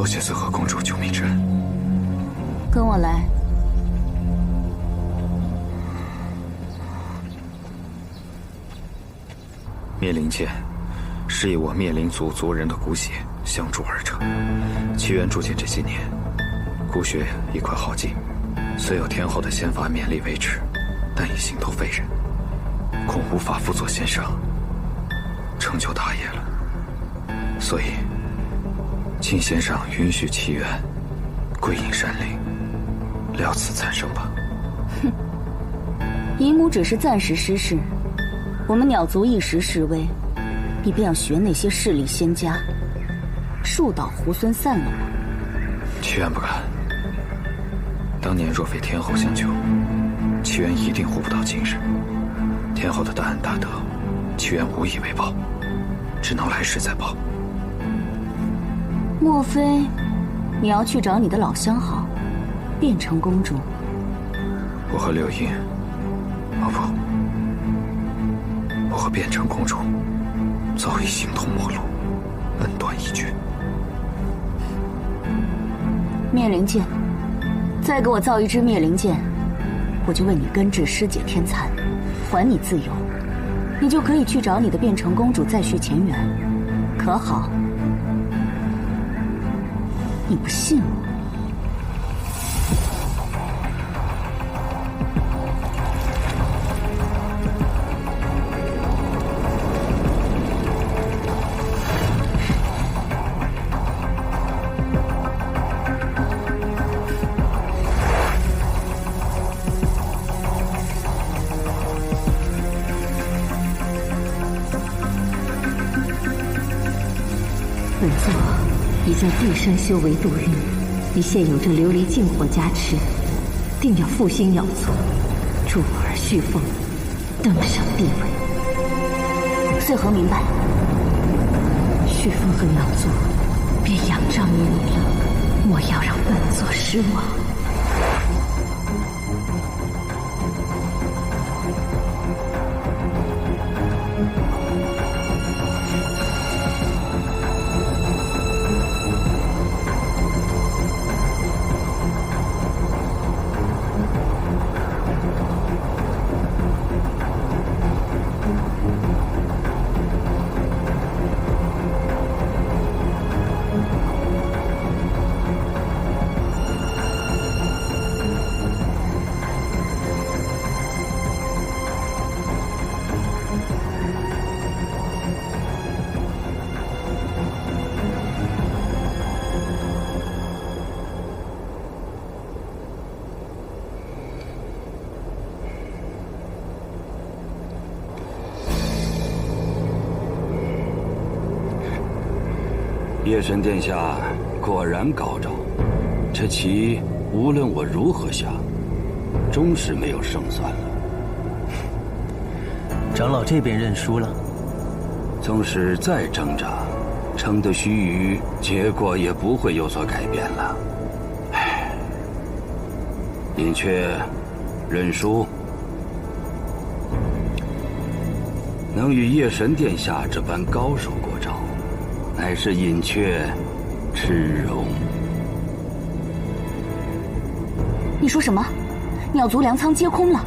谢穗禾公主救命之恩。跟我来。灭灵剑是以我灭灵族族人的骨血相铸而成，奇缘铸剑这些年，骨血已快耗尽，虽有天后的仙法勉力维持，但已形同废人，恐无法辅佐仙圣，成就大业了。所以，请仙上允许奇缘归隐山林，料此残生吧。哼，姨母只是暂时失势，我们鸟族一时示威，你便要学那些势力仙家，树倒猢狲散了吗？奇缘不敢。当年若非天后相救，奇缘一定活不到今日。天后的大恩大德，奇缘无以为报，只能来世再报。莫非你要去找你的老相好，变成公主？我和柳英，哦不，我和变成公主早已形同陌路，恩断义绝。灭灵剑，再给我造一支灭灵剑，我就为你根治尸解天残，还你自由，你就可以去找你的变成公主再续前缘，可好？你不信我？本座已在地山修为度运，你现有这琉璃净火加持，定要复兴鸟族，助我儿续凤，登上帝位。穗禾明白，续凤和鸟族便仰仗于你了，莫要让本座失望。夜神殿下果然高招，这棋无论我如何下，终是没有胜算了。长老这边认输了，纵使再挣扎，撑得须臾，结果也不会有所改变了。唉，隐雀认输，能与夜神殿下这般高手过招，乃是隐雀耻荣。你说什么？鸟族粮仓皆空了？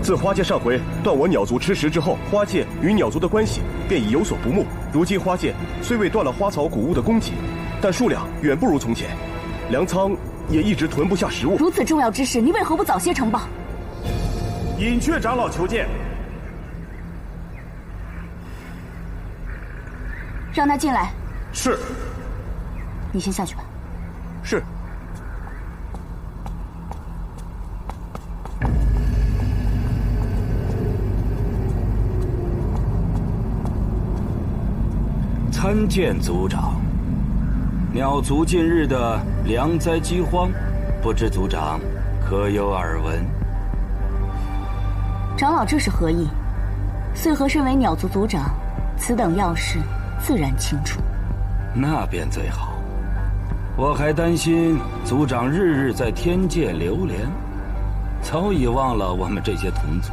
自花界上回断我鸟族吃食之后，花界与鸟族的关系便已有所不睦。如今花界虽未断了花草谷物的供给，但数量远不如从前，粮仓也一直囤不下食物。如此重要之事，你为何不早些呈报？隐雀长老求见。让他进来。是。你先下去吧。是。参见族长，鸟族近日的粮灾饥荒，不知族长可有耳闻？长老这是何意？穗禾身为鸟族族长，此等要事自然清楚。那便最好。我还担心族长日日在天界流连，早已忘了我们这些同族。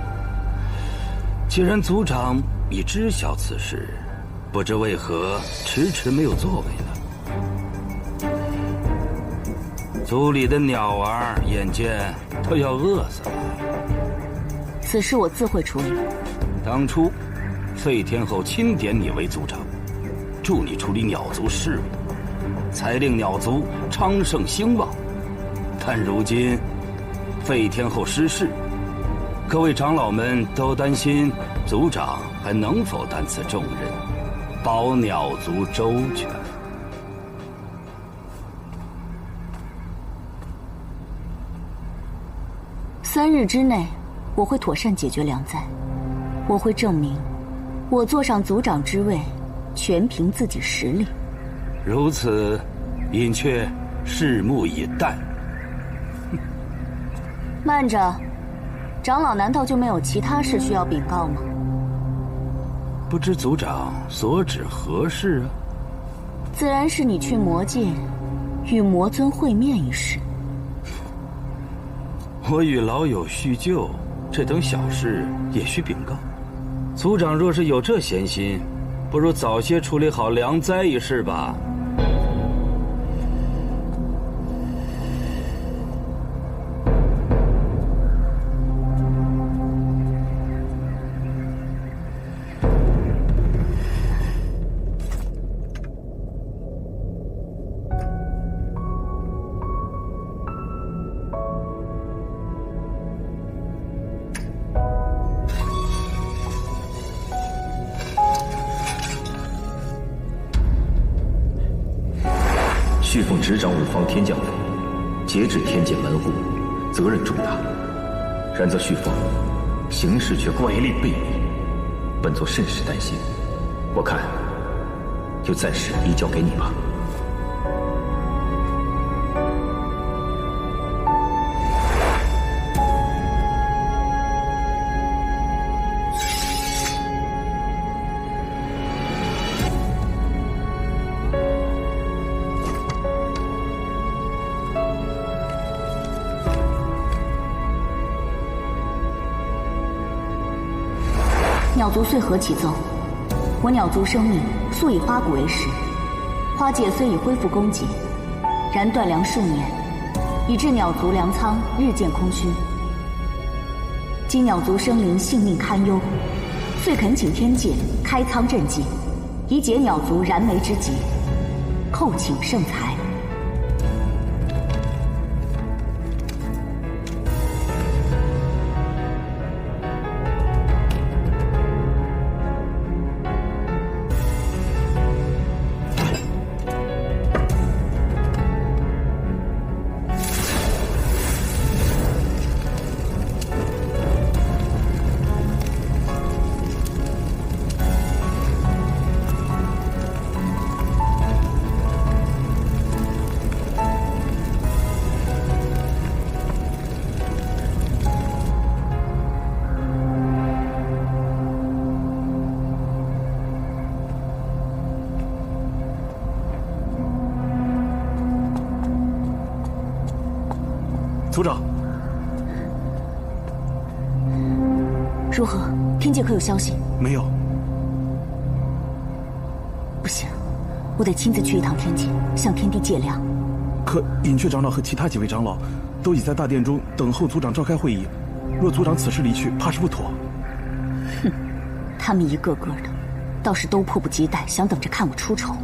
既然族长已知晓此事，不知为何迟迟没有作为呢？族里的鸟儿眼见都要饿死了。此事我自会处理。当初，废天后钦点你为族长，助你处理鸟族事务，才令鸟族昌盛兴旺。但如今，废天后失势，各位长老们都担心族长还能否担此重任，保鸟族周全。3日之内，我会妥善解决良灾。我会证明，我坐上族长之位，全凭自己实力。如此，隐却拭目以待。慢着，长老难道就没有其他事需要禀告吗？不知族长所指何事啊？自然是你去魔界与魔尊会面一事。我与老友叙旧，这等小事也需禀告。族长若是有这闲心，不如早些处理好良灾一事吧。续奉执掌五方天降府，节制天界门户，责任重大。然则续奉行事却乖戾悖逆，本座甚是担心。我看就暂时移交给你吧。鸟族遂何其奏？我鸟族生命素以花谷为食，花界虽已恢复供给，然断粮数年，以致鸟族粮仓日渐空虚。今鸟族生灵性命堪忧，遂恳请天界开仓赈济，以解鸟族燃眉之急，叩请圣裁。族长，如何？天界可有消息？没有。不行，我得亲自去一趟天界，向天帝借粮。可隐雀长老和其他几位长老都已在大殿中等候族长召开会议，若族长此时离去，怕是不妥。哼，他们一个个的，倒是都迫不及待，想等着看我出丑，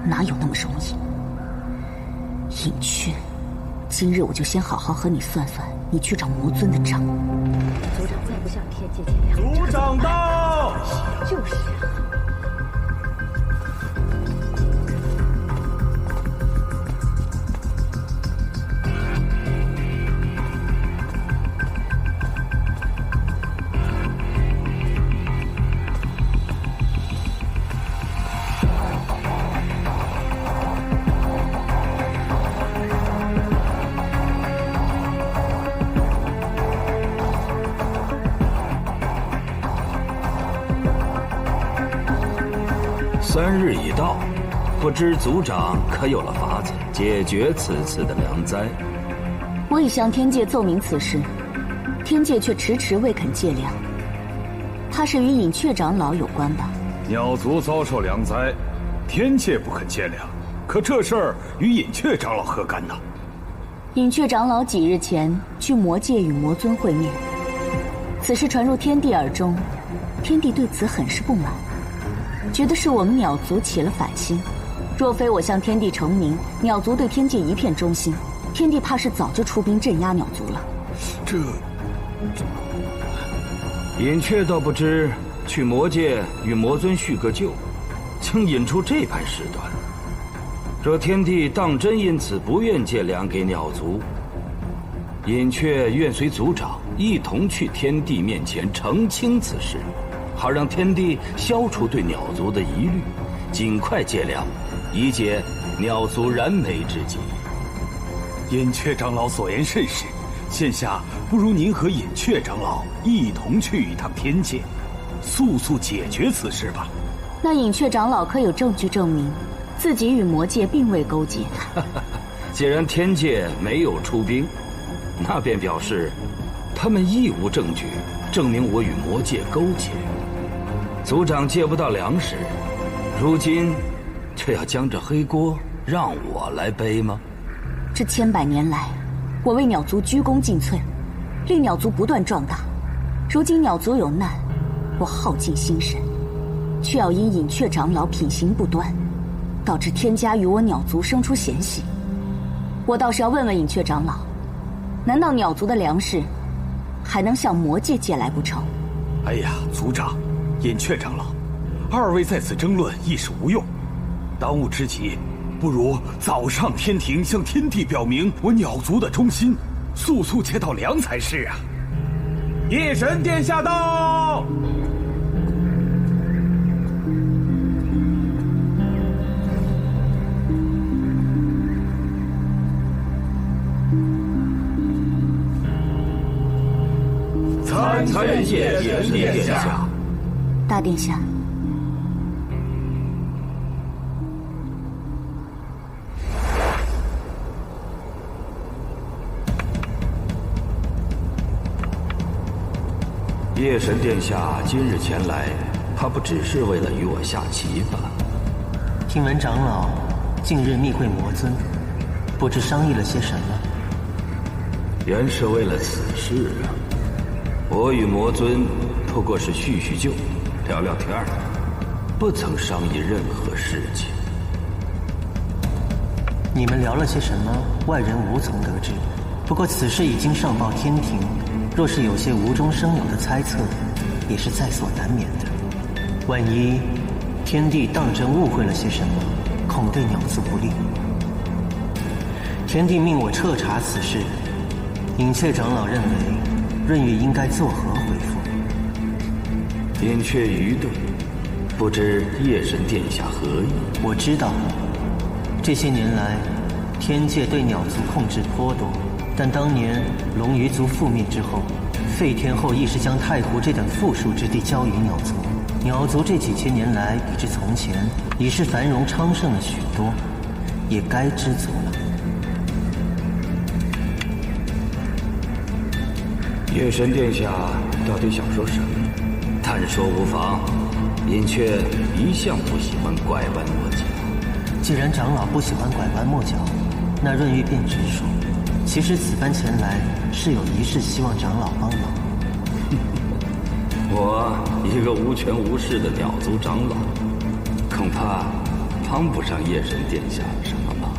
哪有那么容易？隐雀。今日我就先好好和你算算你去找魔尊的账。族长再不向天界借粮，族长到！就是啊。3日已到，不知族长可有了法子解决此次的良灾？我已向天界奏明此事，天界却迟迟未肯借粮，怕是与隐雀长老有关吧？鸟族遭受良灾，天界不肯借粮，可这事儿与隐雀长老何干呢？隐雀长老几日前去魔界与魔尊会面，此事传入天帝耳中，天帝对此很是不满，觉得是我们鸟族起了反心。若非我向天帝呈明鸟族对天界一片忠心，天帝怕是早就出兵镇压鸟族了。隐雀倒不知去魔界与魔尊叙个旧，竟引出这般事端。若天帝当真因此不愿借粮给鸟族，隐雀愿随族长一同去天帝面前澄清此事，好让天帝消除对鸟族的疑虑，尽快借粮，以解鸟族燃眉之急。隐雀长老所言甚是，现下不如您和隐雀长老一同去一趟天界，速速解决此事吧。那隐雀长老可有证据证明自己与魔界并未勾结？既然天界没有出兵，那便表示他们亦无证据证明我与魔界勾结。族长借不到粮食，如今却要将这黑锅让我来背吗？这千百年来，我为鸟族鞠躬尽瘁，令鸟族不断壮大。如今鸟族有难，我耗尽心神，却要因隐雀长老品行不端，导致天家与我鸟族生出嫌隙。我倒是要问问隐雀长老，难道鸟族的粮食还能向魔界借来不成？哎呀，族长、隐雀长老，二位在此争论亦是无用。当务之急，不如早上天庭向天帝表明我鸟族的忠心，速速借到粮才是啊！夜神殿下到。参见夜神殿下。大殿下，夜神殿下今日前来，怕不只是为了与我下棋吧？听闻长老近日密会魔尊，不知商议了些什么？原是为了此事啊。我与魔尊不过是叙叙旧，聊聊天儿，不曾商议任何事情。你们聊了些什么？外人无从得知。不过此事已经上报天庭，若是有些无中生有的猜测，也是在所难免的。万一天帝当真误会了些什么，恐对鸟族不利。天帝命我彻查此事，隐雀长老认为润玉应该作何回复？隐雀愚钝，不知夜神殿下何意？我知道，这些年来，天界对鸟族控制颇多，但当年龙鱼族覆灭之后，废天后亦是将太湖这等富庶之地交予鸟族。鸟族这几千年来比之从前，已是繁荣昌盛了许多，也该知足了。夜神殿下到底想说什么？但说无妨，隐雀一向不喜欢拐弯抹角。既然长老不喜欢拐弯抹角，那润玉便直说。其实此番前来是有一事希望长老帮忙。我一个无权无势的鸟族长老，恐怕帮不上夜神殿下什么忙。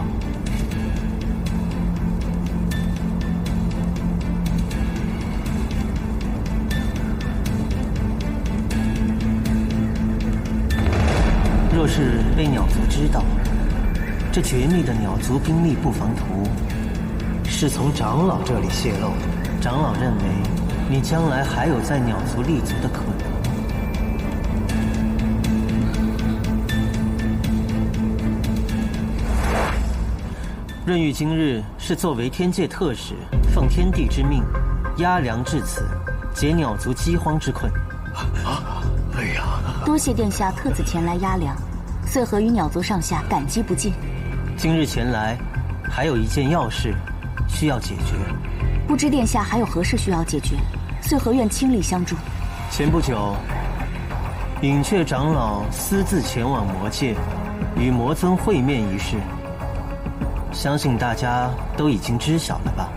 若是被鸟族知道，这绝密的鸟族兵力布防图是从长老这里泄露的，长老认为你将来还有在鸟族立足的可能。润玉今日是作为天界特使，奉天帝之命，押粮至此，解鸟族饥荒之困。哎呀，多谢殿下特此前来押粮，穗禾与鸟族上下感激不尽。今日前来，还有一件要事需要解决。不知殿下还有何事需要解决？穗禾愿倾力相助。前不久，隐雀长老私自前往魔界，与魔尊会面一事，相信大家都已经知晓了吧？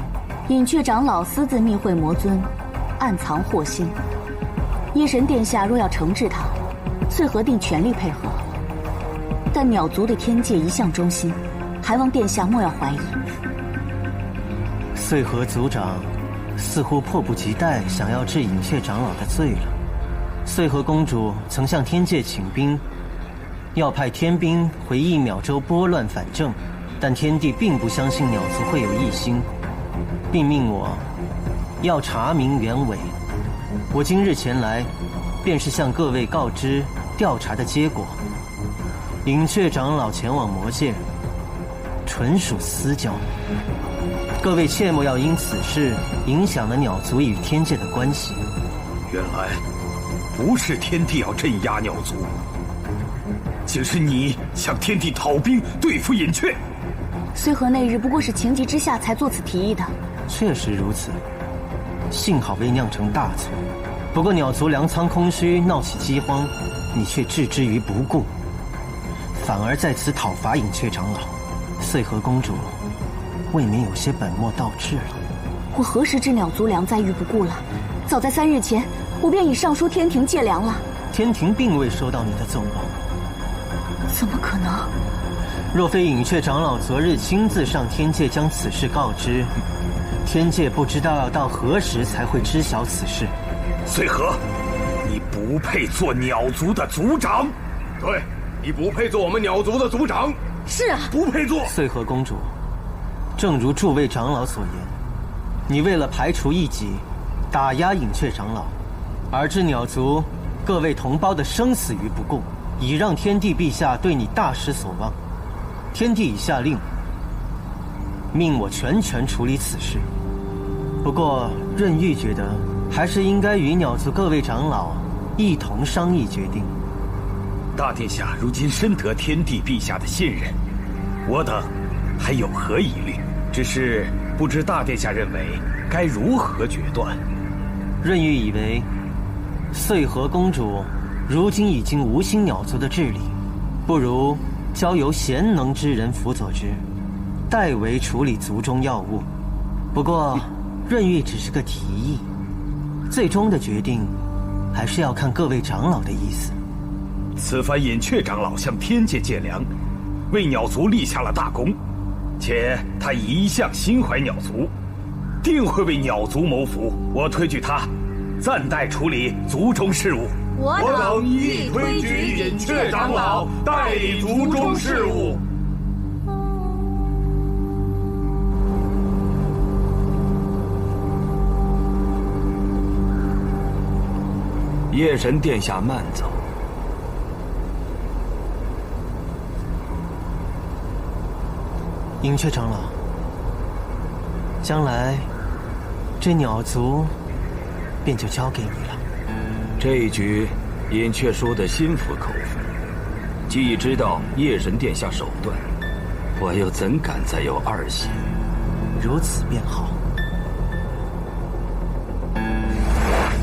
隐雀长老私自密会魔尊，暗藏祸心。夜神殿下若要惩治他，穗禾定全力配合。但鸟族对天界一向忠心，还望殿下莫要怀疑。穗禾族长似乎迫不及待想要治隐雀长老的罪了。穗禾公主曾向天界请兵，要派天兵回1秒洲拨乱反正，但天帝并不相信鸟族会有异心，并命我要查明原委。我今日前来，便是向各位告知调查的结果。隐雀长老前往魔界，纯属私交。各位切莫要因此事影响了鸟族与天界的关系。原来不是天帝要镇压鸟族，竟是你向天帝讨兵对付隐雀。穗禾那日不过是情急之下才做此提议的。确实如此，幸好未酿成大错。不过鸟族粮仓空虚，闹起饥荒，你却置之于不顾，反而在此讨伐隐雀长老。穗禾公主未免有些本末倒置了。我何时置鸟族粮在于不顾了？早在3日前，我便已上书天庭借粮了。天庭并未收到你的奏报。怎么可能？若非隐雀长老昨日亲自上天界将此事告知，天界不知道要到何时才会知晓此事。穗禾，你不配做鸟族的族长。对，你不配做我们鸟族的族长。是啊，不配做。穗禾公主，正如诸位长老所言，你为了排除异己，打压隐雀长老，而置鸟族各位同胞的生死于不顾，已让天帝陛下对你大失所望。天帝已下令，命我全权处理此事。不过润玉觉得，还是应该与鸟族各位长老一同商议决定。大殿下如今深得天帝陛下的信任，我等还有何疑虑？只是不知大殿下认为该如何决断？润玉以为，穗禾公主如今已经无心鸟族的治理，不如交由贤能之人辅佐之，代为处理族中要务。不过，润玉只是个提议，最终的决定还是要看各位长老的意思。此番隐雀长老向天界借粮，为鸟族立下了大功，且他一向心怀鸟族，定会为鸟族谋福。我推举他暂代处理族中事务。我等亦推举隐雀长老代理族中事务。夜神殿下慢走。隐雀长老，将来这鸟族便就交给你了。这一局，隐雀说的心服口服。既已知道夜神殿下手段，我又怎敢再有二心？如此便好。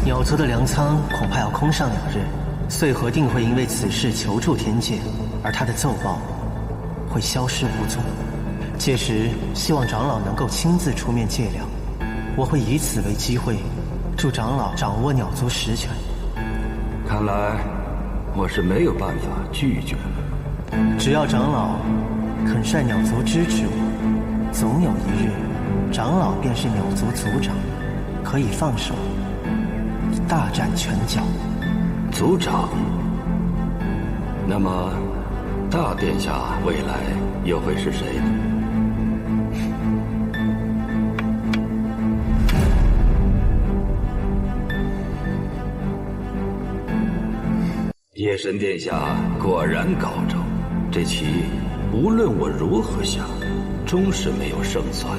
鸟族的粮仓恐怕要空上2日，穗禾定会因为此事求助天界，而他的奏报会消失无踪。届时，希望长老能够亲自出面借粮，我会以此为机会，助长老掌握鸟族实权。看来我是没有办法拒绝了。只要长老肯率鸟族支持我，总有一日，长老便是鸟族族长，可以放手大展拳脚。族长？那么，大殿下未来又会是谁呢？夜神殿下果然高招，这棋无论我如何下，终是没有胜算。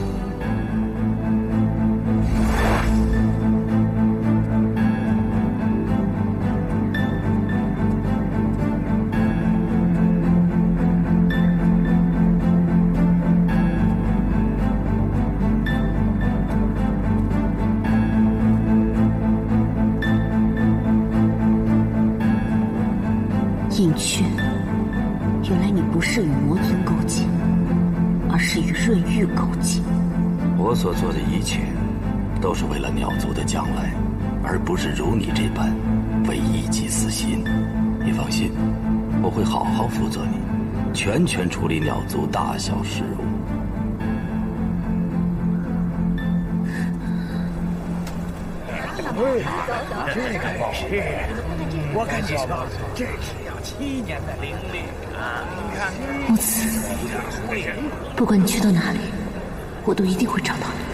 隐雀，原来你不是与魔尊勾结。而是与润玉勾结。我所做的一切，都是为了鸟族的将来，而不是如你这般为一己私心。你放心，我会好好辅佐你，全权处理鸟族大小事务。这个是，我跟你说，这是要7年的灵力啊！木子，不管你去到哪里，我都一定会找到你。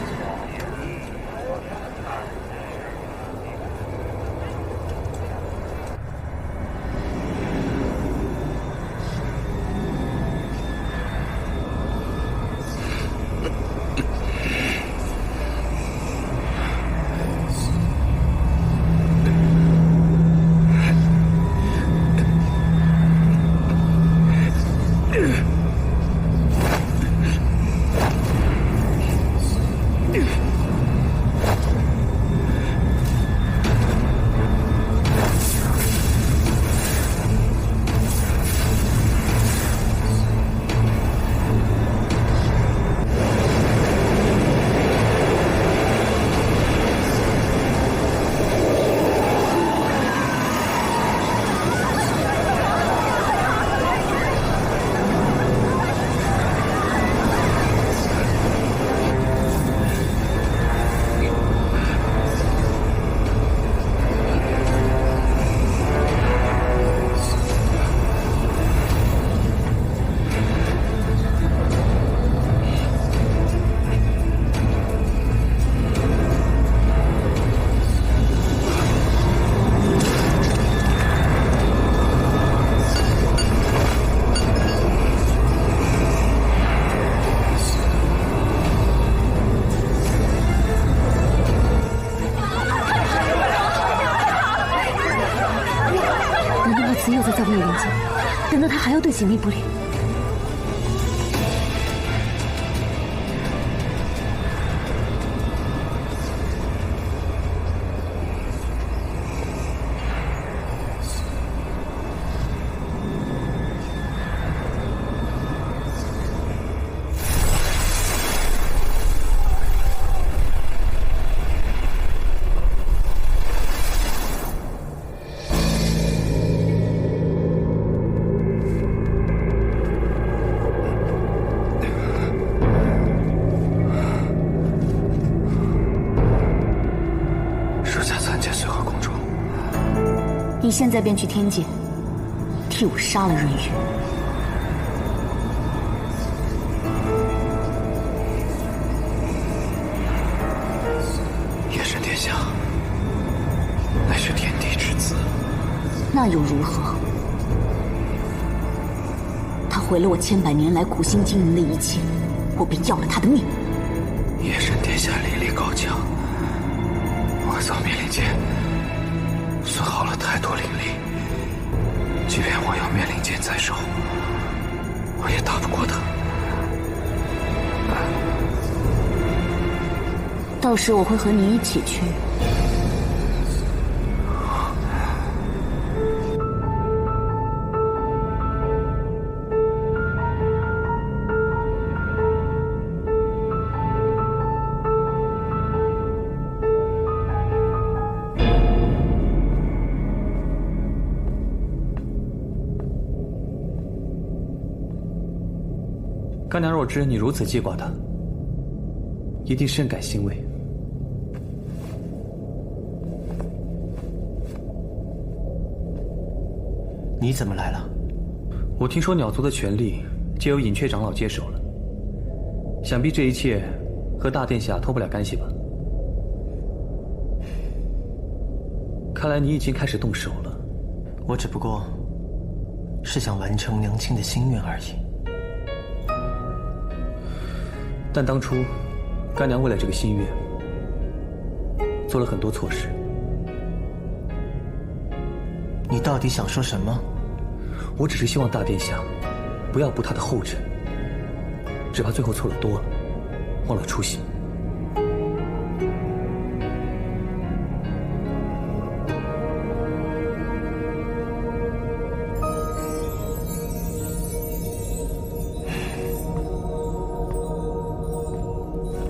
又在造灭灵剑，难道他还要对锦觅不利？你现在便去天界，替我杀了润玉。夜神殿下，乃是天地之子，那又如何？他毁了我千百年来苦心经营的一切，我便要了他的命。夜神殿下灵力高强，我造灭灵剑损耗了太多灵力，即便我有灭灵剑在手，我也打不过他。到时我会和你一起去。干娘若知你如此记挂他，一定深感欣慰。你怎么来了？我听说鸟族的权力皆由隐雀长老接手了，想必这一切和大殿下脱不了干系吧？看来你已经开始动手了。我只不过是想完成娘亲的心愿而已。但当初，干娘为了这个心愿，做了很多错事。你到底想说什么？我只是希望大殿下不要步他的后尘，只怕最后错了多了，忘了初心。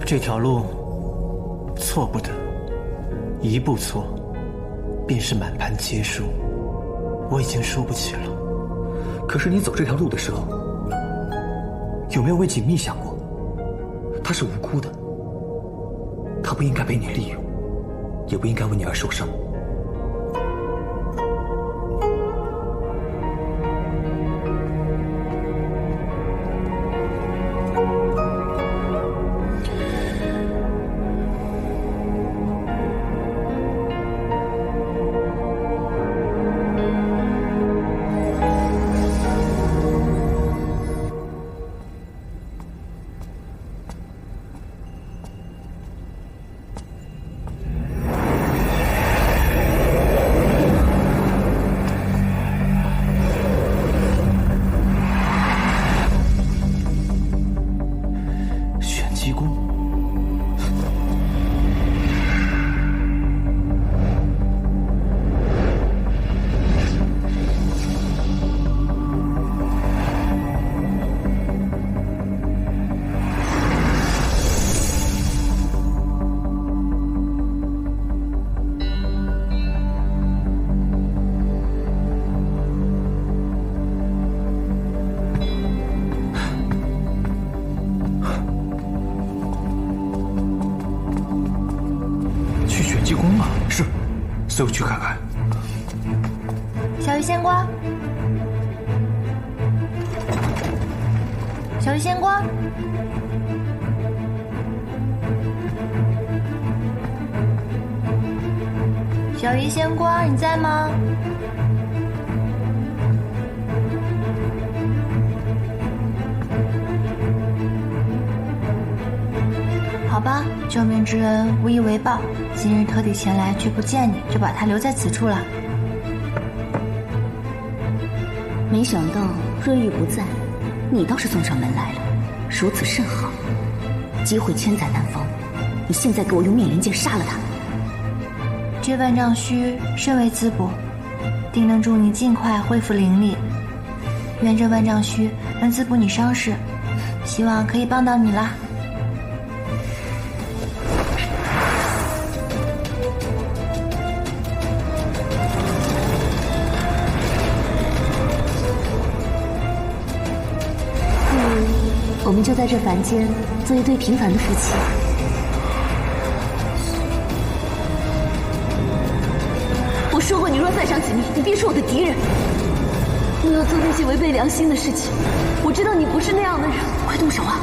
这条路错不得，一步错，便是满盘皆输。我已经输不起了。可是你走这条路的时候，有没有为锦觅想过？她是无辜的，她不应该被你利用，也不应该为你而受伤。随我去看看。小鱼仙瓜，小鱼仙瓜，小鱼仙瓜，你在吗？好吧，救命之恩无以为报，今日特地前来却不见你，就把他留在此处了。没想到瑞玉不在，你倒是送上门来了，如此甚好。机会千载难逢，你现在给我用灭灵剑杀了他。这万丈须甚为滋补，定能助你尽快恢复灵力。愿这万丈须能滋补你伤势，希望可以帮到你啦。我们就在这凡间做一对平凡的夫妻。我说过，你若再伤锦觅，你便是我的敌人。你要做那些违背良心的事情，我知道你不是那样的人，快动手啊！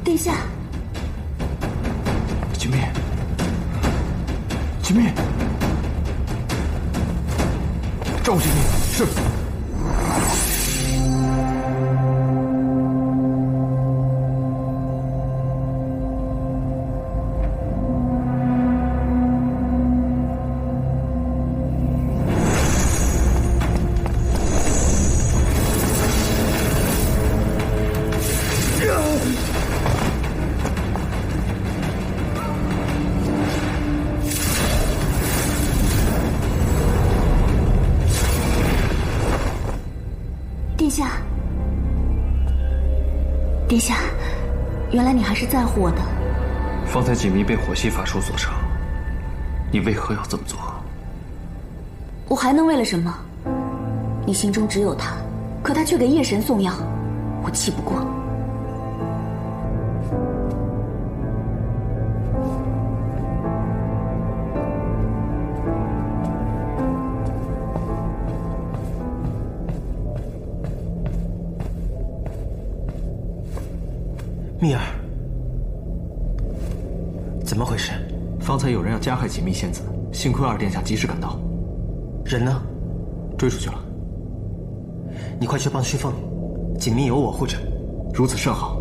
殿下，锦觅，锦觅，照顾锦觅，是。殿下，原来你还是在乎我的。方才锦觅被火系法术所伤，你为何要这么做？我还能为了什么？你心中只有他，可他却给夜神送药，我气不过。蜜儿，怎么回事？方才有人要加害锦觅仙子，幸亏二殿下及时赶到。人呢？追出去了。你快去帮旭凤，锦觅有我护着。如此甚好。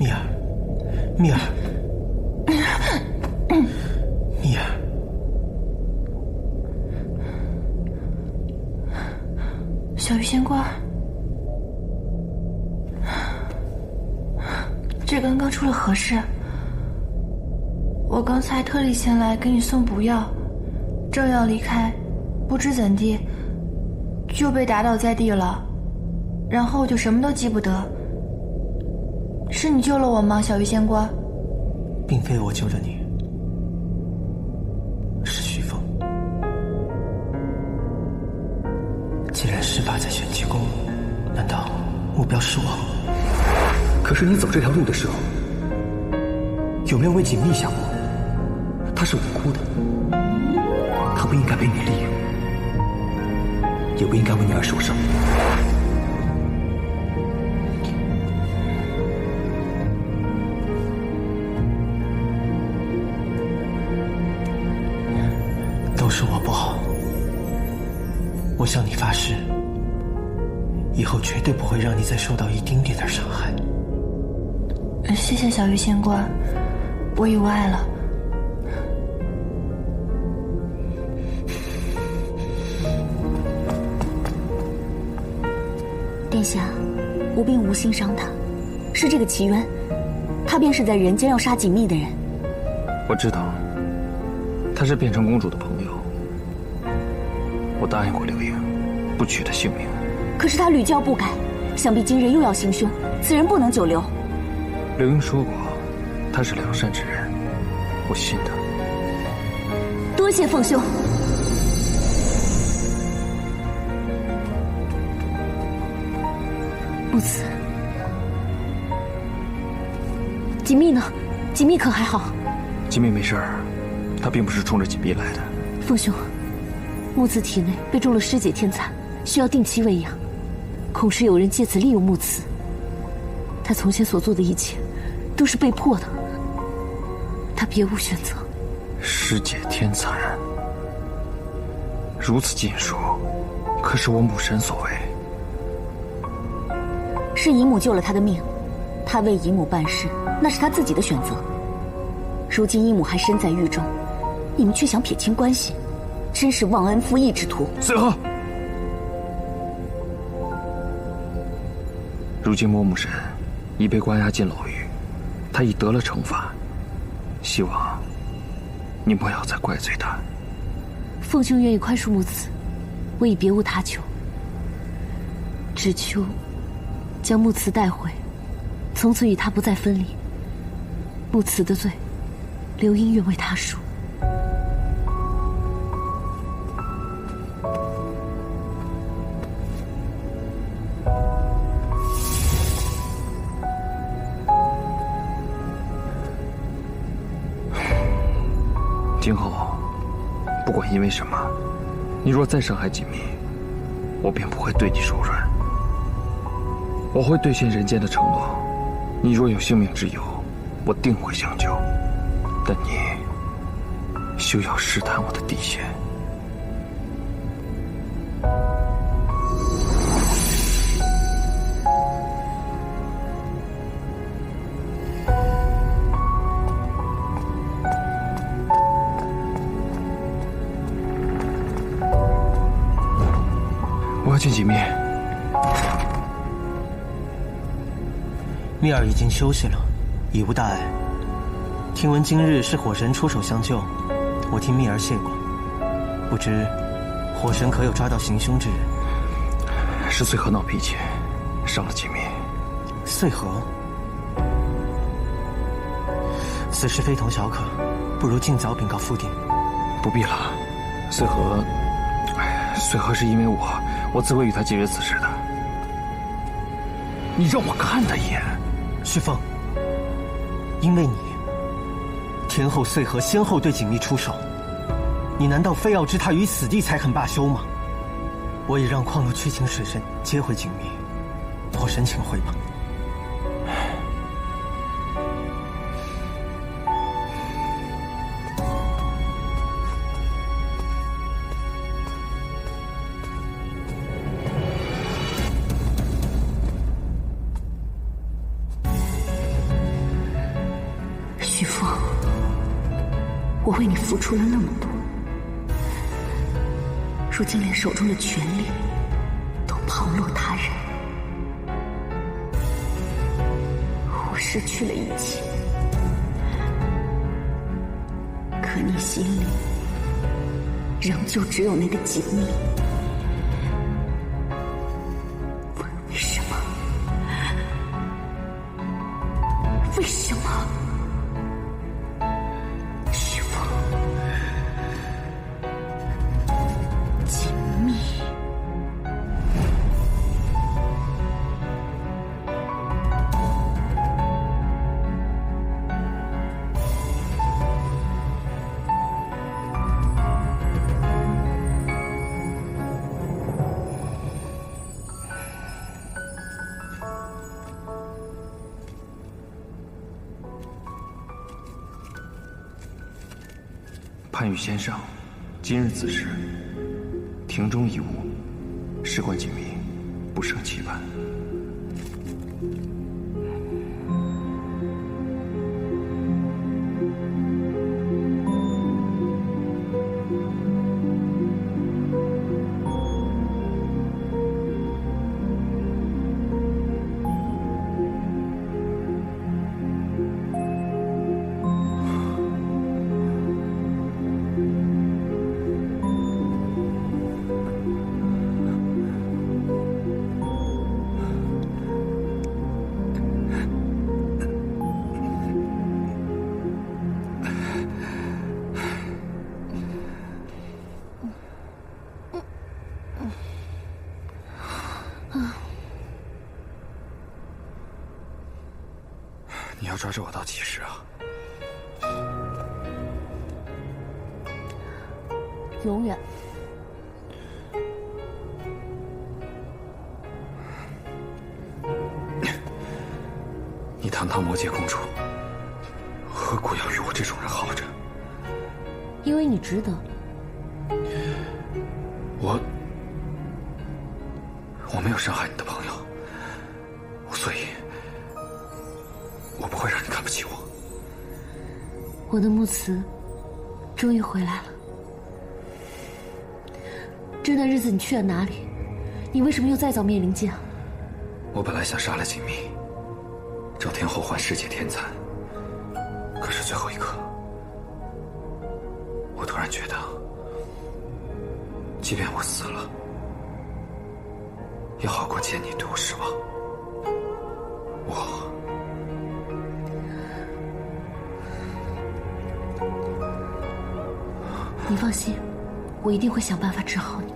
蜜儿，蜜儿，蜜儿。小鱼仙官，这刚刚出了何事？我刚才特地前来给你送补药，正要离开，不知怎地就被打倒在地了，然后我就什么都记不得。是你救了我吗，小鱼仙官？并非我救了你，是徐凤。既然施法在玄机宫，难道目标是我？可是你走这条路的时候，有没有为锦觅想过？他是无辜的，他不应该被你利用，也不应该为你而受伤。都是我不好，我向你发誓，以后绝对不会让你再受到一丁点的伤害。谢谢小鱼仙官，我有爱了。殿下，我并无心伤他，是这个齐渊，他便是在人间要杀锦觅的人。我知道，他是变成公主的朋友。我答应过刘英，不取他性命。可是他屡教不改，想必今日又要行凶，此人不能久留。刘英说过，他是良善之人，我信他。多谢凤兄。木慈，锦觅呢？锦觅可还好？锦觅没事儿，他并不是冲着锦觅来的。凤兄，木慈体内被中了尸解天蚕，需要定期喂养，恐是有人借此利用木慈。他从前所做的一切，都是被迫的，他别无选择。尸解天蚕，如此禁术，可是我母神所为。是姨母救了他的命，他为姨母办事，那是他自己的选择。如今姨母还身在狱中，你们却想撇清关系，真是忘恩负义之徒。随和。如今我母神已被关押进牢狱，他已得了惩罚，希望你莫要再怪罪他。凤兄愿意宽恕木慈，我已别无他求，只求将木慈带回，从此与他不再分离。木慈的罪，刘英愿为他赎。今后，不管因为什么，你若再伤害锦觅，我便不会对你手软。我会兑现人间的承诺，你若有性命之忧，我定会相救。但你休要试探我的底线。我要见锦觅。蜜儿已经休息了，已无大碍。听闻今日是火神出手相救，我替蜜儿谢过。不知火神可有抓到行凶之人？是穗禾闹脾气，伤了锦觅。穗禾，此事非同小可，不如尽早禀告父帝。不必了，穗禾是因为我自会与他解决此事的。你让我看他一眼。旭凤，因为你，天后穗禾先后对锦觅出手，你难道非要置他于死地才肯罢休吗？我已让矿路去请水神接回锦觅，火神请回吧。徐凤，我为你付出了那么多，如今连手中的权力都旁落他人。我失去了一切，可你心里仍旧只有那个锦觅。为什么？为什么？徐枫，锦觅。潘羽先生，今日子时，庭中一物，事关锦觅，不胜期盼。你要抓着我到几时啊？永远。你堂堂魔界公主，何故要与我这种人耗着？因为你值得。我没有伤害你的朋友，所以我不会让你看不起我。我的木慈终于回来了。这段日子你去了哪里？你为什么又再造灭灵剑？我本来想杀了锦觅，找天后换世界天蚕，可是最后一刻，我突然觉得，即便我死了，也好过见你对我失望。你放心，我一定会想办法治好你。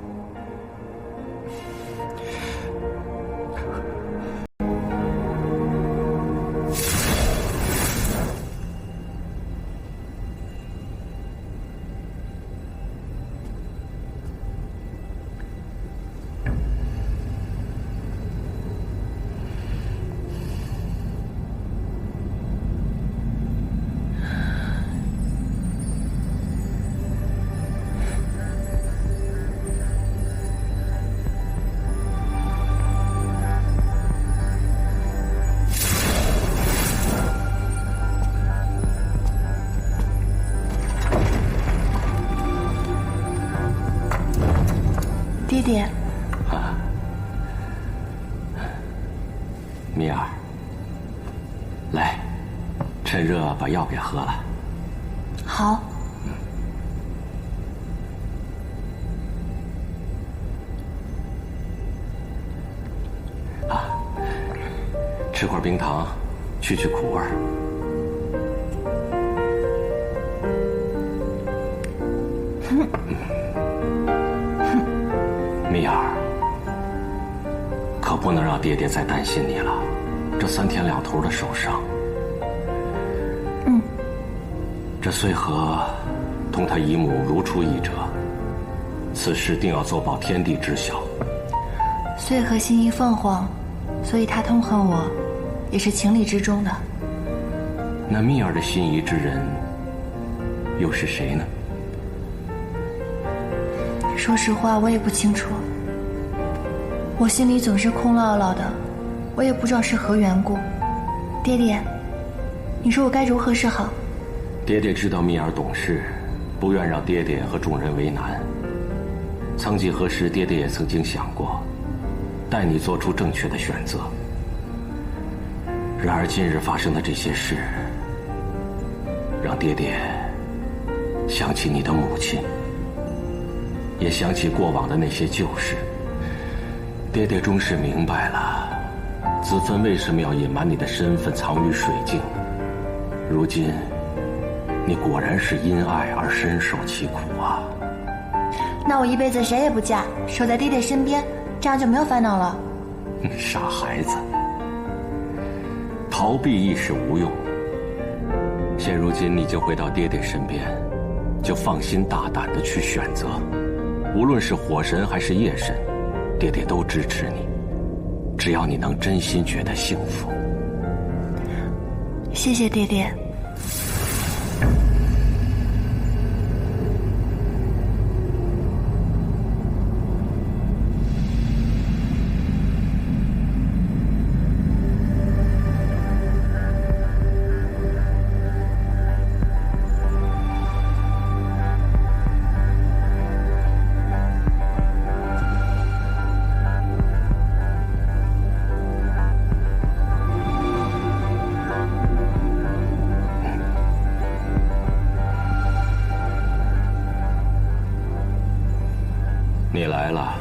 爹爹，啊，蜜儿，来，趁热把药给喝了。好。啊，吃块冰糖，去去苦味儿。蜜儿，可不能让爹爹再担心你了。这3天2头的受伤，这穗禾同他姨母如出一辙，此事定要奏报天地知晓。穗禾心仪凤凰，所以他痛恨我，也是情理之中的。那蜜儿的心仪之人又是谁呢？说实话，我也不清楚。我心里总是空落落的，我也不知道是何缘故。爹爹，你说我该如何是好？爹爹知道蜜儿懂事，不愿让爹爹和众人为难。曾几何时，爹爹也曾经想过，带你做出正确的选择。然而今日发生的这些事，让爹爹想起你的母亲，也想起过往的那些旧事。爹爹终是明白了，子芬为什么要隐瞒你的身份，藏于水镜。如今，你果然是因爱而深受其苦啊！那我一辈子谁也不嫁，守在爹爹身边，这样就没有烦恼了。傻孩子，逃避亦是无用。现如今你就回到爹爹身边，就放心大胆地去选择，无论是火神还是夜神，爹爹都支持你，只要你能真心觉得幸福。谢谢爹爹。你来了。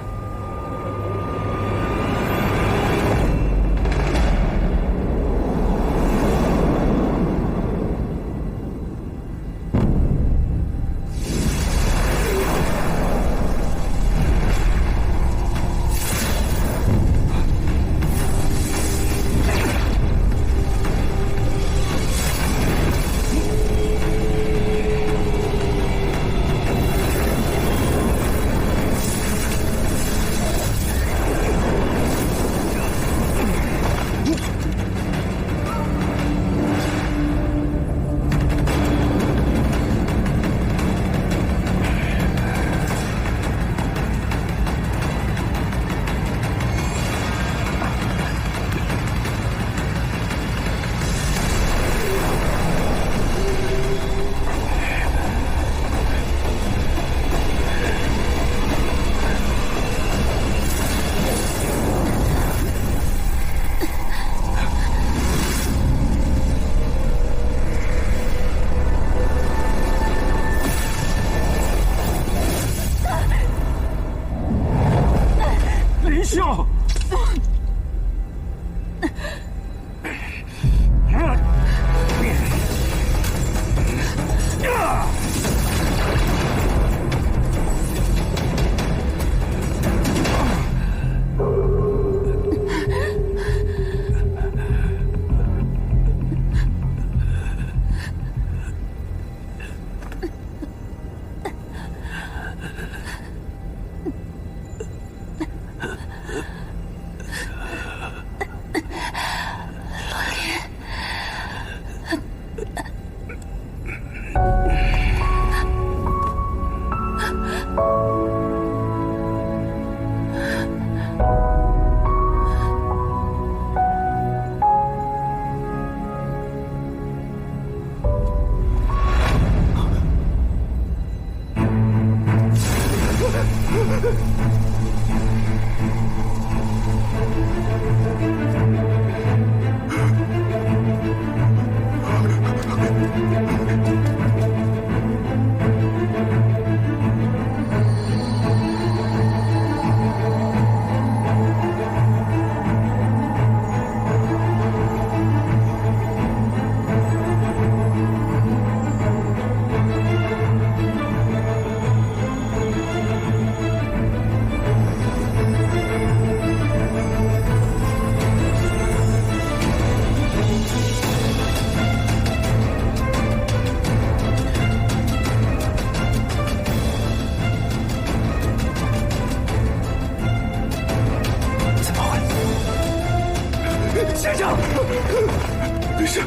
先生，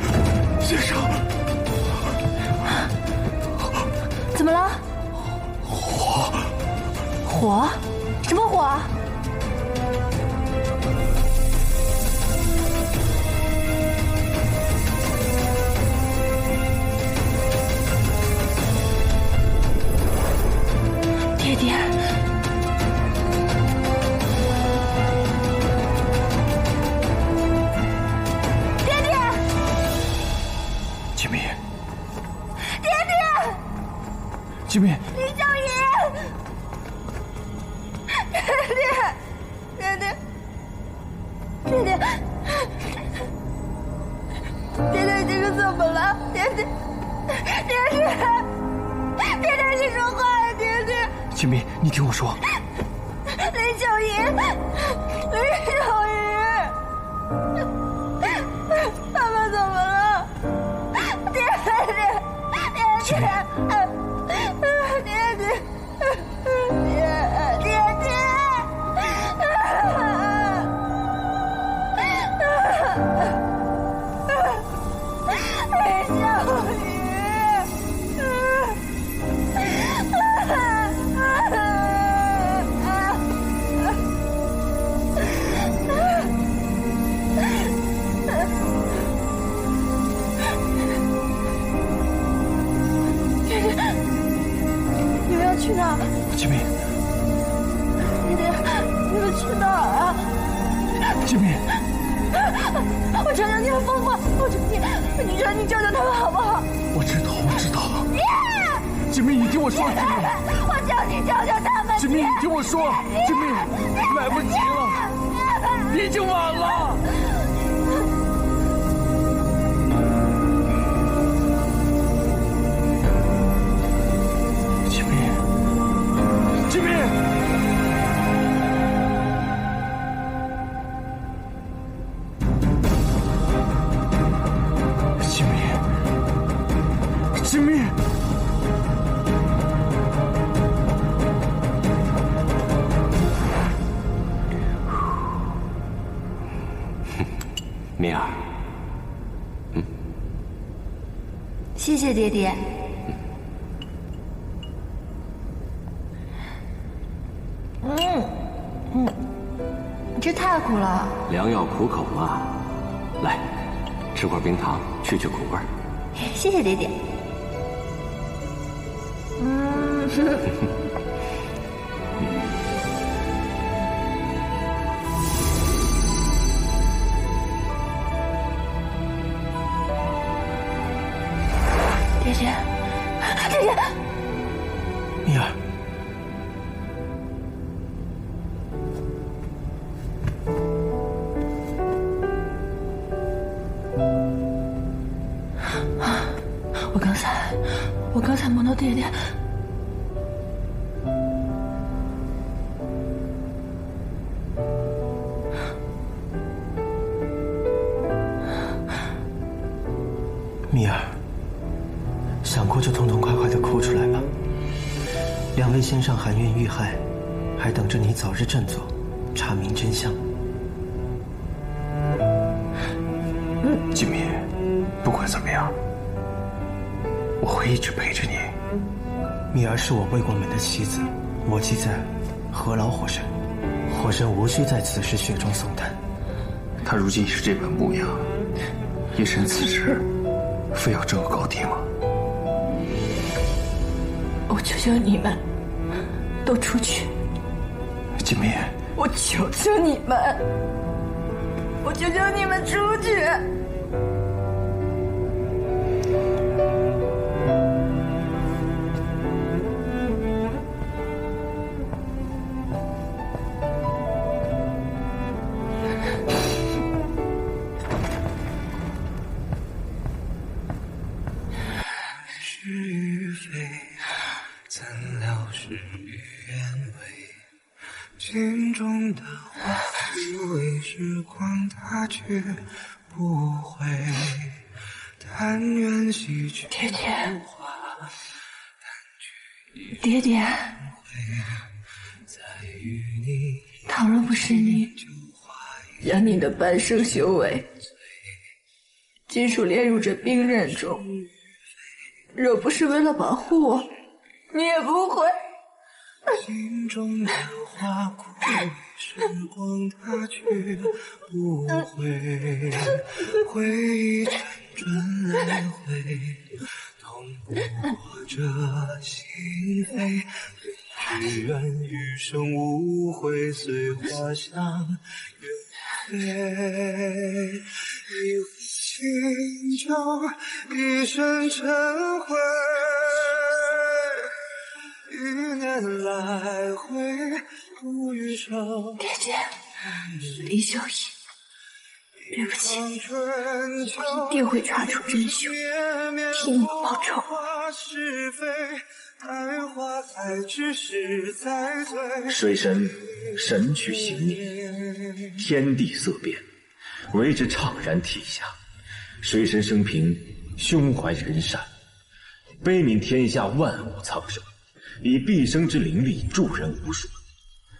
先生，怎么了？火？火？什么火啊？爹爹。金明，林小雨，爹爹，你是怎么了？爹爹，你说话呀，爹爹！金明，你听我说。林小雨，他们怎么了？爹爹。去哪儿？金明，你们去哪儿啊？金明，我求求你了，凤凰，我求你救救他们好不好？我知道。金明，你听我说，金明，我求你救救他们。金明，你听我说，金明，来不及了，已经晚了。米儿，谢谢爹爹。这太苦了。良药苦口嘛，来，吃块冰糖，去苦味儿。谢谢爹爹。爹爹，米儿，我刚才梦到爹爹。米儿，想哭就痛痛快快的哭出来吧。两位先生含冤遇害，还等着你早日振作，查明真相。金明，不管怎么样，我会一直陪着你。米儿是我魏国门的妻子，我祭在，何劳火神？火神无需在此时雪中送炭。他如今是这般模样，夜深此时，非要争个高低吗？我求求你们，都出去！金明，我求求你们，我求求你们出去！是与非，怎料事与愿违。心中的话，以为时光它却不回。但愿洗去浮华，爹爹，再与你。倘若不是你，将你的半生修为尽数列入这兵刃中，若不是为了保护我，你也不会。心中的花枯萎，时光它却不回，回忆辗转来回，痛不过这心扉。只愿余生无悔，随花香远飞。一壶清酒，一身尘灰。年来回不遇上。姐姐，李秀仪，对不起，我一定会查出真凶，替你报仇。水神神去行灭，天地色变，为之怅然涕下。水神生平胸怀仁善，悲悯天下万物苍生，以毕生之灵力助人无数。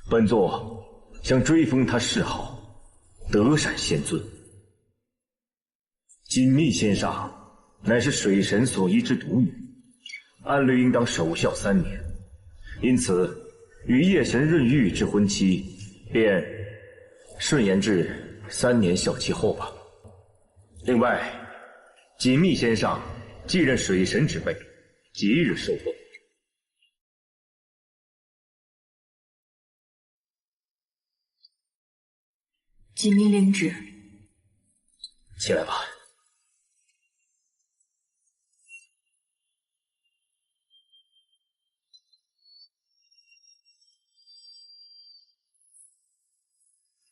本座想追封他谥号德善仙尊。锦觅仙上乃是水神所依之独女，按律应当守孝3年，因此与夜神润玉之婚期，便顺延至3年孝期后吧。另外，锦觅仙上继任水神之位，即日受封。锦觅领旨。起来吧。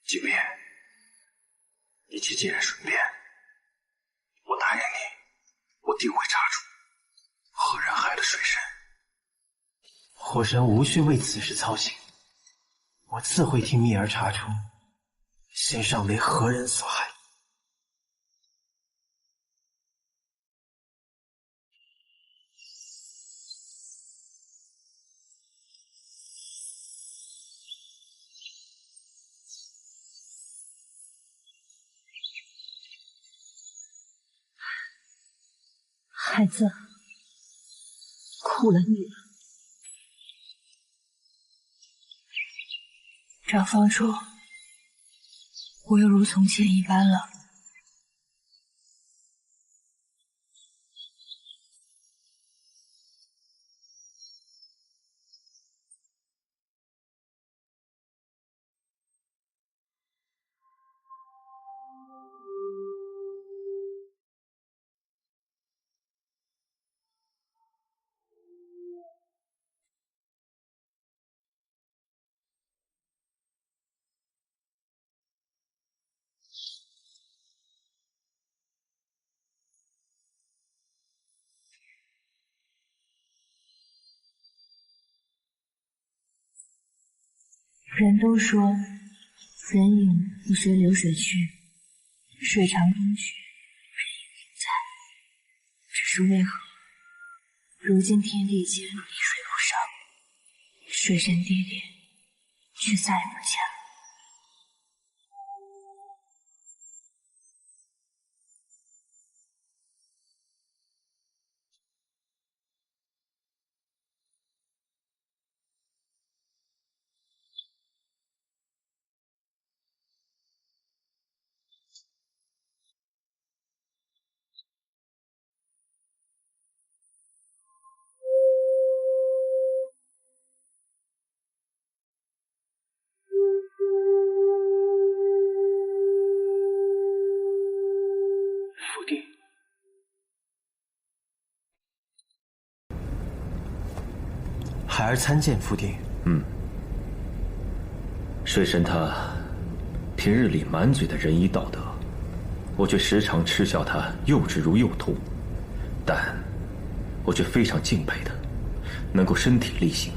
锦觅，一切既然顺便，我答应你，我定会查出何人害了水神。火神无需为此事操心，我自会替蜜儿查出仙上为何人所害。孩子，苦了你了。长方说，我又如从前一般了。人都说人影不随流水去，水长东去，人影仍在。只是为何如今天地间滴水不上，水神爹爹却再不见了。福地，孩儿参见福地。水神他平日里满嘴的仁义道德，我却时常嗤笑他幼稚如幼童，但我却非常敬佩他，能够身体力行，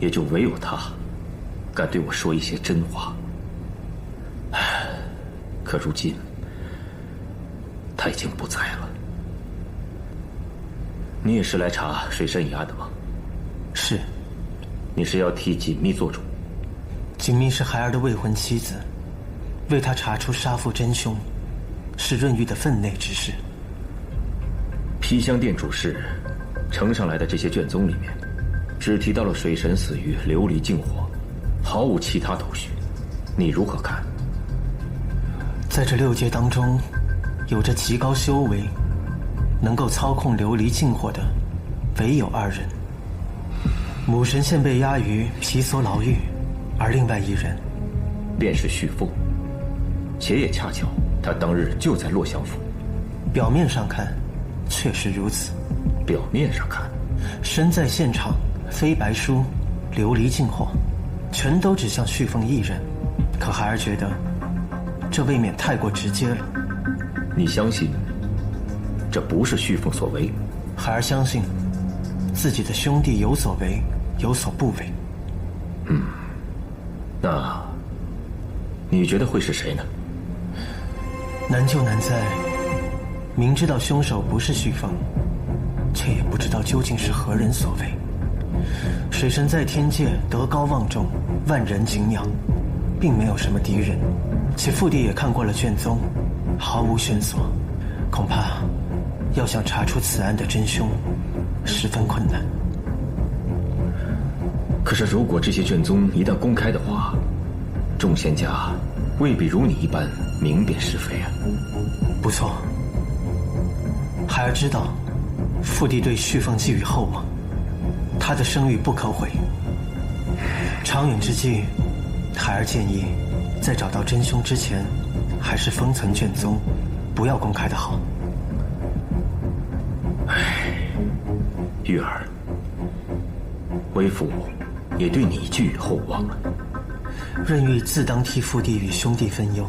也就唯有他敢对我说一些真话。可如今他已经不在了。你也是来查水神一案的吗？是。你是要替锦觅做主？锦觅是孩儿的未婚妻子，为他查出杀父真凶，是润玉的分内之事。披香殿主事呈上来的这些卷宗里面，只提到了水神死于琉璃净火，毫无其他头绪。你如何看？在这6阶当中，有着极高修为，能够操控琉璃净火的，唯有2人。母神现被押于皮索牢狱，而另外1人便是旭凤，且也恰巧他当日就在洛阳府。表面上看，确实如此。表面上看，身在现场，飞白书、琉璃禁火，全都指向旭凤一人。可孩儿觉得，这未免太过直接了。你相信这不是旭凤所为？孩儿相信，自己的兄弟有所为，有所不为。那你觉得会是谁呢？难就难在，明知道凶手不是旭凤，却也不知道究竟是何人所为。水神在天界德高望重，万人敬仰，并没有什么敌人，且父帝也看过了卷宗，毫无线索，恐怕要想查出此案的真凶，十分困难。可是如果这些卷宗一旦公开的话，众仙家未必如你一般明辨是非啊。不错，孩儿知道父帝对旭凤寄予厚望，他的声誉不可毁。长远之计，孩儿建议在找到真凶之前，还是封存卷宗，不要公开的好。玉儿，为父也对你寄予厚望啊。任玉自当替父帝与兄弟分忧。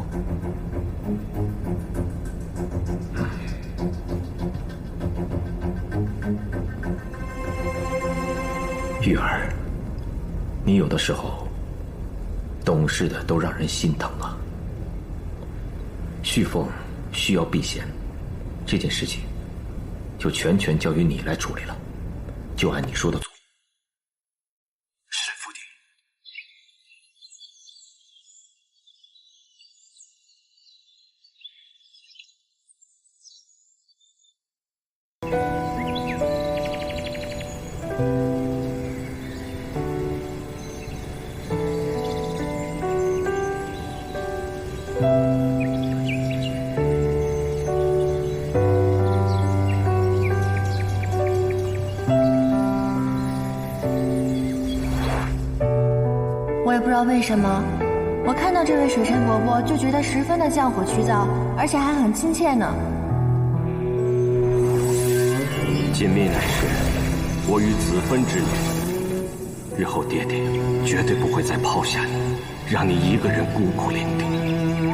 玉儿，你有的时候懂事的都让人心疼啊。旭凤需要避嫌，这件事情就全权交由你来处理了，就按你说的做。是父帝。我也不知道为什么，我看到这位水神伯伯就觉得十分的降火驱燥，而且还很亲切呢。锦觅乃是我与子芬之女，日后爹爹绝对不会再抛下你，让你一个人孤苦伶仃。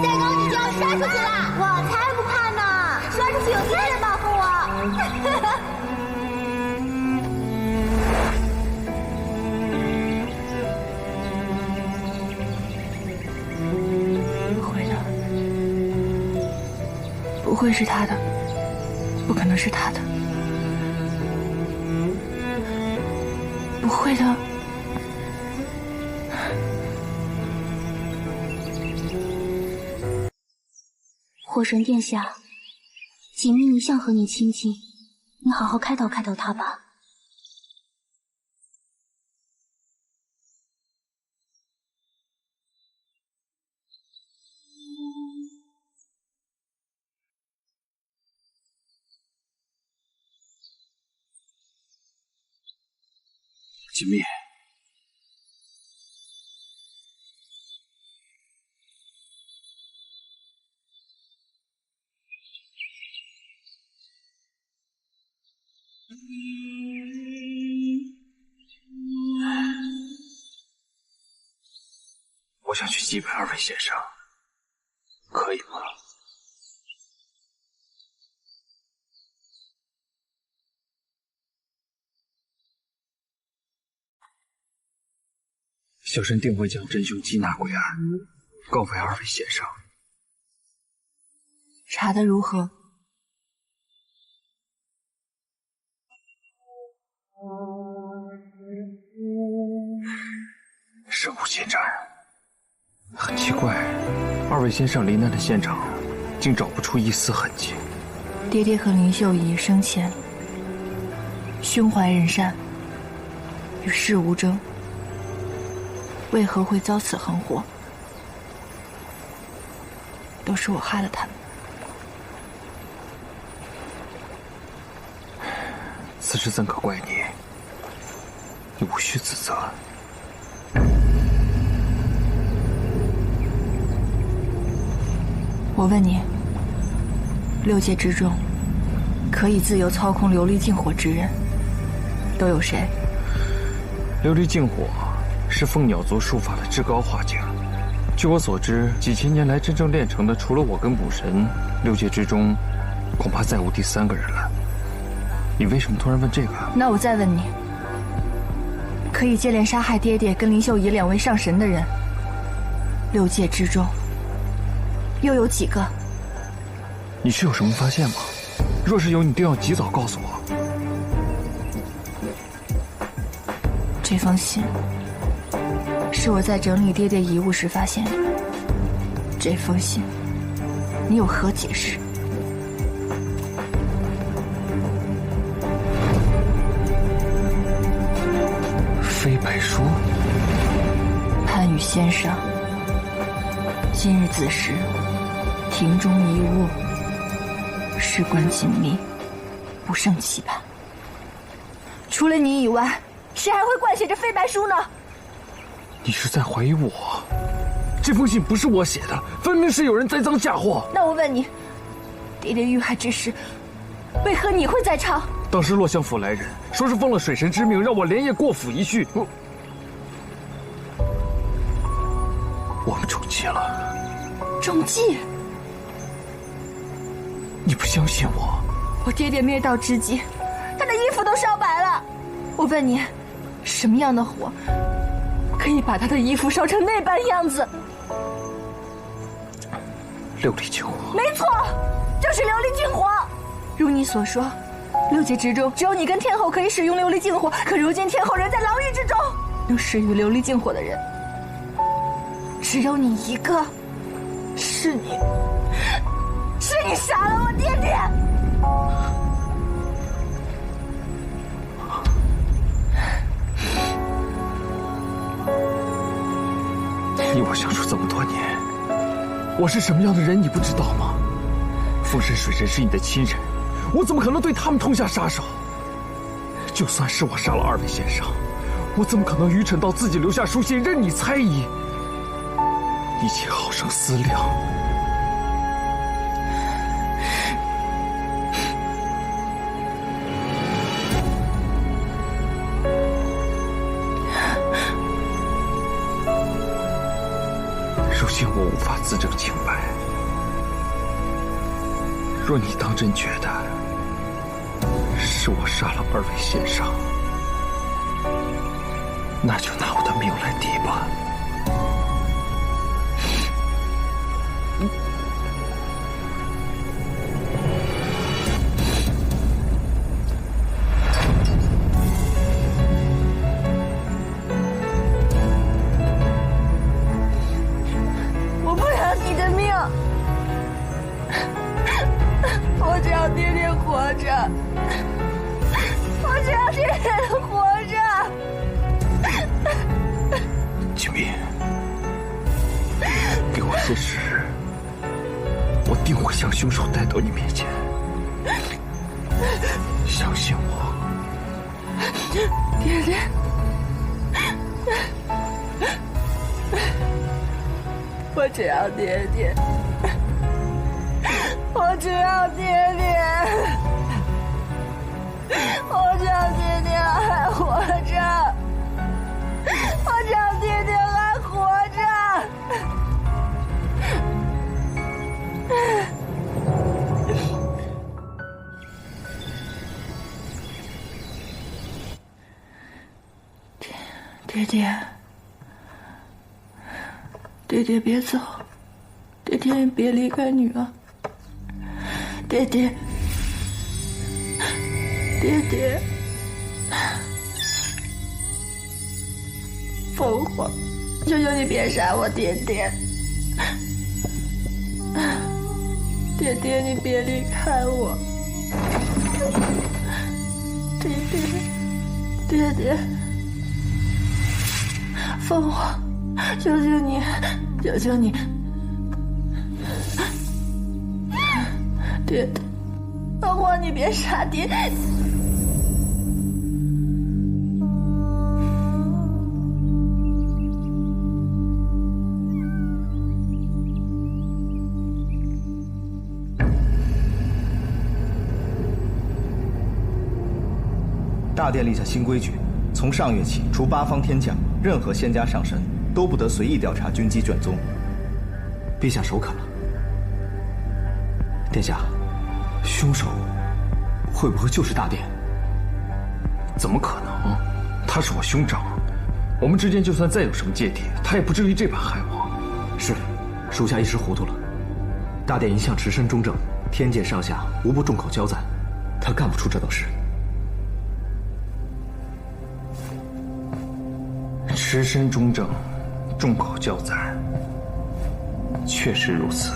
再高你就要摔出去了，我才不怕呢！摔出去有爹爹保护我。不会是他的，不可能是他的，不会的。火神殿下，锦觅一向和你亲近，你好好开导开导他吧。锦觅，我想去祭拜二位先生，可以吗？小神定会将真凶缉拿归案，告慰二位先生。查得如何？深无进展。很奇怪，二位先生罹难的现场竟找不出一丝痕迹。爹爹和林秀仪生前胸怀仁善，与世无争。为何会遭此横祸？都是我害了他们。此事怎可怪你？你无需自责。我问你，6界之中，可以自由操控琉璃禁火之人，都有谁？琉璃净火是凤鸟族术法的至高化境。据我所知，几千年来真正练成的，除了我跟武神，6界之中恐怕再无第3个人了。你为什么突然问这个？那我再问你，可以接连杀害爹爹跟林秀仪2位上神的人，6界之中又有几个？你是有什么发现吗？若是有，你定要及早告诉我。这封信是我在整理爹爹遗物时发现的。这封信，你有何解释？飞白书。潘羽先生，今日子时，庭中一物，事关紧密，不胜期盼。除了你以外，谁还会灌写这飞白书呢？你是在怀疑我？这封信不是我写的，分明是有人栽赃嫁祸。那我问你，爹爹遇害之时，为何你会在场？当时洛相府来人，说是奉了水神之命，让我连夜过府一叙。我们中计了。中计？你不相信我？我爹爹灭道之际，他的衣服都烧白了。我问你，什么样的火可以把他的衣服烧成那般样子？琉璃净火。没错，就是琉璃净火。如你所说，6界之中只有你跟天后可以使用琉璃净火，可如今天后人在牢狱之中，能施予琉璃净火的人只有你一个。是你杀了我爹爹！你我相处这么多年，我是什么样的人，你不知道吗？风神、水神是你的亲人，我怎么可能对他们痛下杀手？就算是我杀了2位先生，我怎么可能愚蠢到自己留下书信任你猜疑？你且好生思量。如今我无法自证清白，若你当真觉得是我杀了2位先生，那就拿我的命来抵吧。我不要你的命，我只要爹爹活着，我只要爹爹活着。景密，给我些时日，我定会将凶手带到你面前。相信我。爹爹，我只要爹爹，我只要爹爹，我只要爹爹还活着，我只要爹爹还活着。爹爹，爹爹别走，爹爹别离开女儿，爹爹，爹爹，凤凰，求求你别杀我爹爹，爹爹你别离开我，爹爹，爹爹。凤凰，求求你，求求你，爹爹，凤凰，你别杀爹！大殿立下新规矩，从上月起，除八方天将，任何仙家上神都不得随意调查军机卷宗。陛下首肯了。殿下，凶手会不会就是大殿？怎么可能？他是我兄长，我们之间就算再有什么芥蒂，他也不至于这般害我。是，属下一时糊涂了。大殿一向持身中正，天界上下无不众口交赞，他干不出这等事。持身中正，众口交赞，确实如此。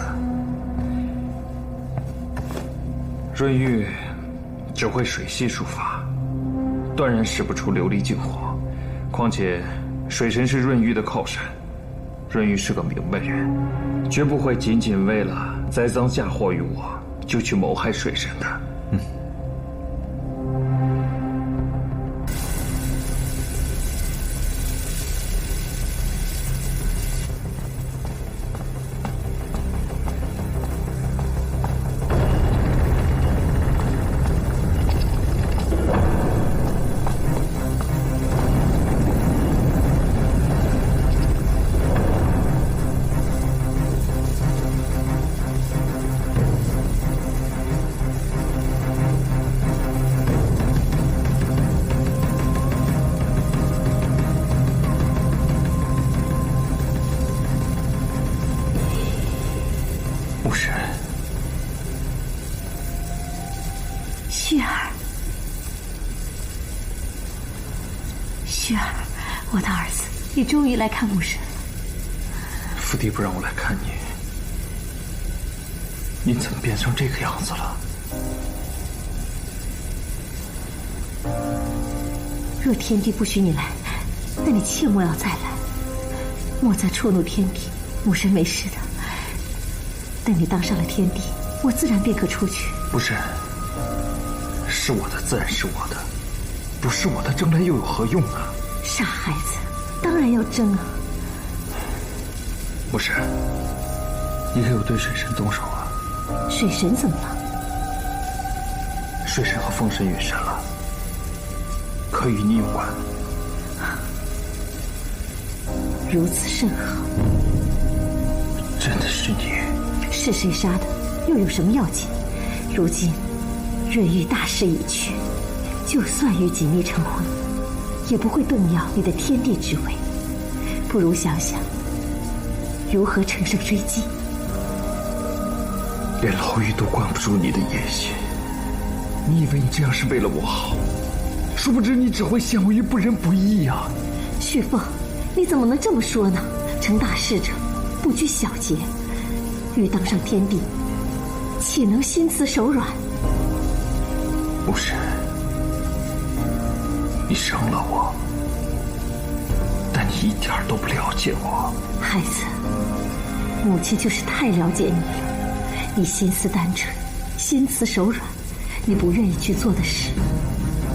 润玉只会水系术法，断然使不出琉璃净火。况且水神是润玉的靠山，润玉是个明白人，绝不会仅仅为了栽赃嫁祸于我就去谋害水神的。你终于来看母神了。父帝不让我来看你，你怎么变成这个样子了？若天帝不许你来，那你切莫要再来，莫再触怒天帝。母神没事的。等你当上了天帝，我自然便可出去。不是，是我的自然是我的，不是我的争来又有何用啊？傻孩子。当然要争啊！不是，你可有对水神动手啊？水神怎么了？水神和风神陨神了，可与你有关。如此甚好。真的是你？是谁杀的？又有什么要紧？如今润玉大势已去，就算与锦觅成婚，也不会动摇你的天帝之位。不如想想如何乘胜追击。连牢狱都关不住你的野心，你以为你这样是为了我好？殊不知你只会陷我于不仁不义啊！旭凤，你怎么能这么说呢？成大事者不拘小节，欲当上天帝，岂能心慈手软？不是，你生了我，但你一点都不了解我。孩子，母亲就是太了解你了。你心思单纯，心慈手软，你不愿意去做的事，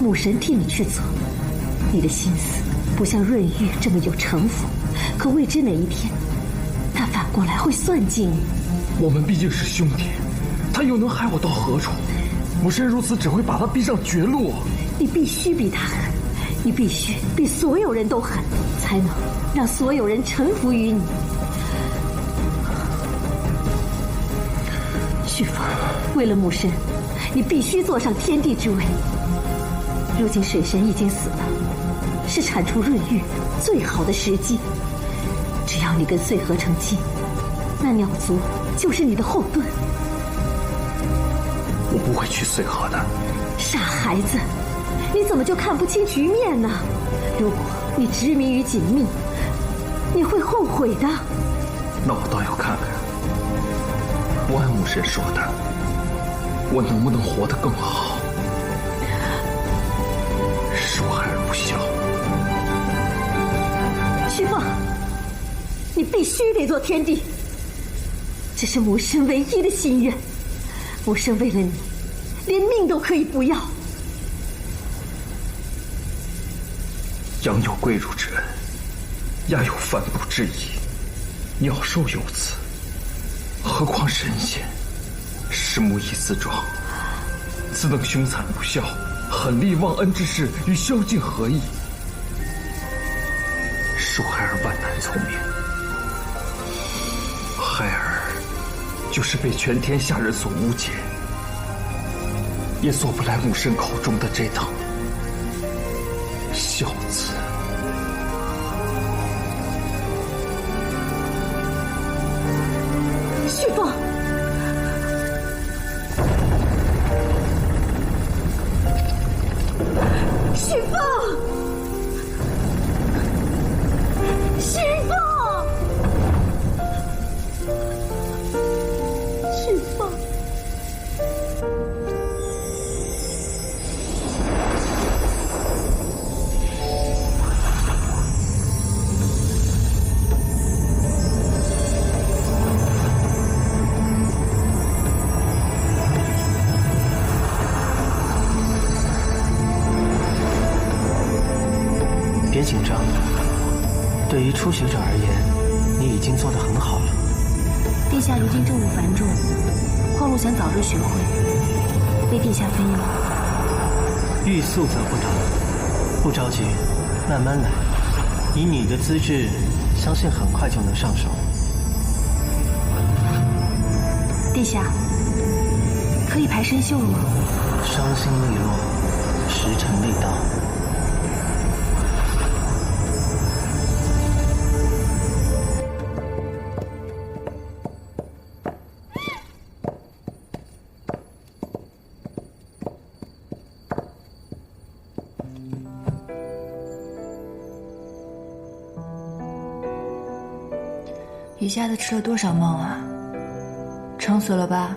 母神替你去做。你的心思不像润玉这么有城府，可未知哪一天，他反过来会算计你。我们毕竟是兄弟，他又能害我到何处？母神如此只会把他逼上绝路。你必须比他狠，你必须比所有人都狠，才能让所有人臣服于你。旭凤，为了母神，你必须坐上天帝之位。如今水神已经死了，是铲除润玉最好的时机。只要你跟穗禾成亲，那鸟族就是你的后盾。我不会去穗禾的。傻孩子，你怎么就看不清局面呢？如果你执迷于锦觅，你会后悔的。那我倒要看看，不按母神说的，我能不能活得更好？恕孩儿不孝。旭凤，你必须得做天帝，这是母神唯一的心愿。母神为了你，连命都可以不要。养有贵辱之恩，压有反哺之谊，鸟兽有此，何况神仙？是木已自壮，自能凶残不孝、狠戾忘恩之事与宵禁何异？恕孩儿万难聪明，孩儿就是被全天下人所误解，也做不来母神口中的这等孝子。旭凤，旭凤，旭凤，旭凤。别紧张，对于初学者而言，你已经做得很好了。殿下如今政务繁重，矿路想早日学会，为殿下分忧。欲速则不达，不着急，慢慢来。以你的资质，相信很快就能上手。殿下，可以排身秀了吗？伤心未落，时辰未到。一下子吃了多少梦啊？撑死了吧？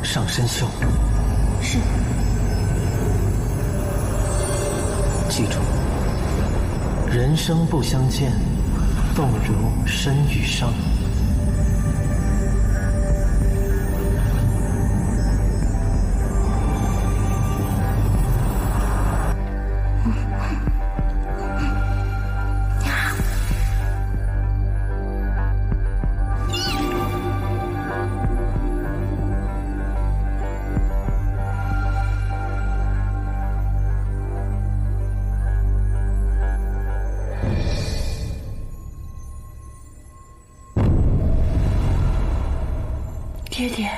上身秀。是。记住，人生不相见，动如身与伤。爹爹，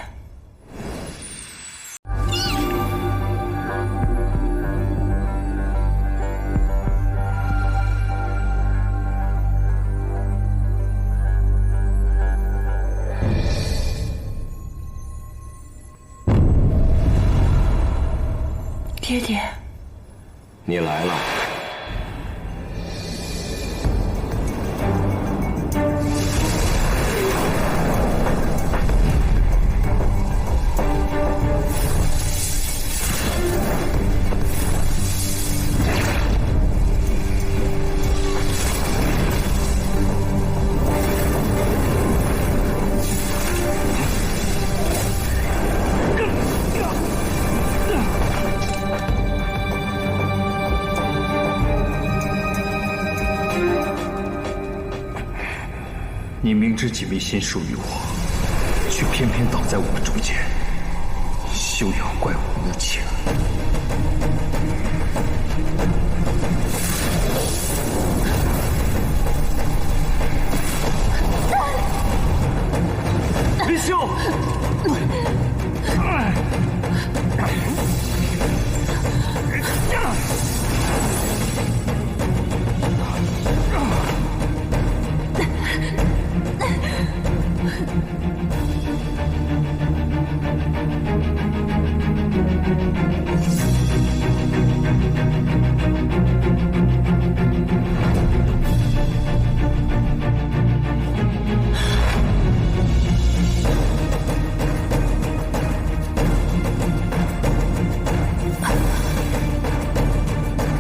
爹爹，你来了。你明知锦觅心属于我，却偏偏挡在我们中间，休要怪我无情。林修，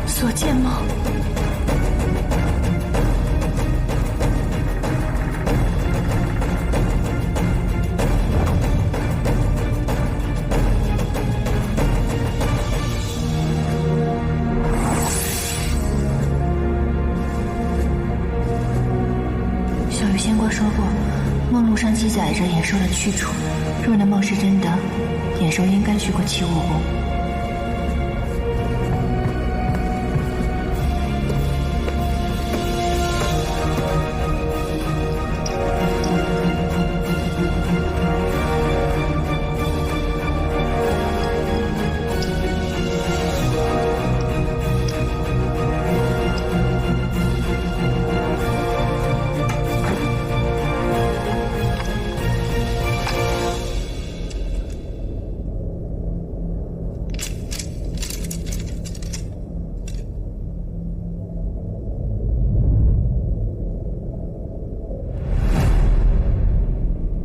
所见吗？梦录上记载着野兽的去处，若那梦是真的，野兽应该去过齐武宫。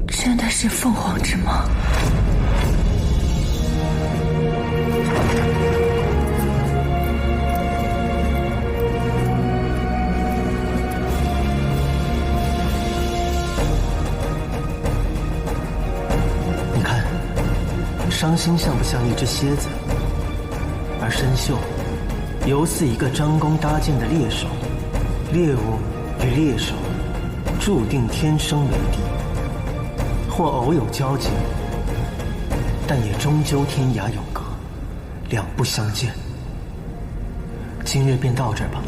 真的是凤凰之梦。你看，伤心像不像一只蝎子，而生锈犹似一个张弓搭箭的猎手。猎物与猎手注定天生为敌，或偶有交集，但也终究天涯永隔，两不相见。今日便到这儿吧。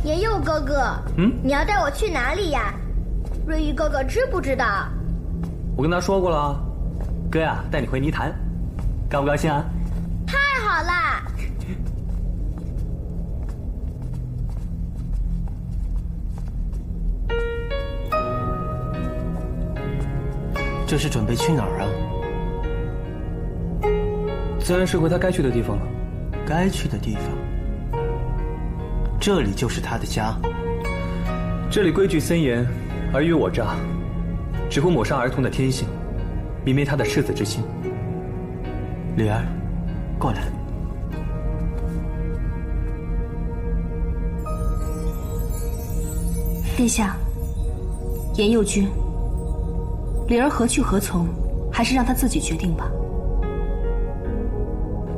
爷佑哥哥，你要带我去哪里呀？瑞玉哥哥知不知道？我跟他说过了，哥呀，带你回泥潭，高不高兴啊？太好啦！这是准备去哪儿啊？自然是回他该去的地方了。该去的地方？这里就是他的家。这里规矩森严，尔虞我诈，只会抹杀儿童的天性，泯灭他的赤子之心。李儿，过来。殿下，严佑君，李儿何去何从，还是让他自己决定吧。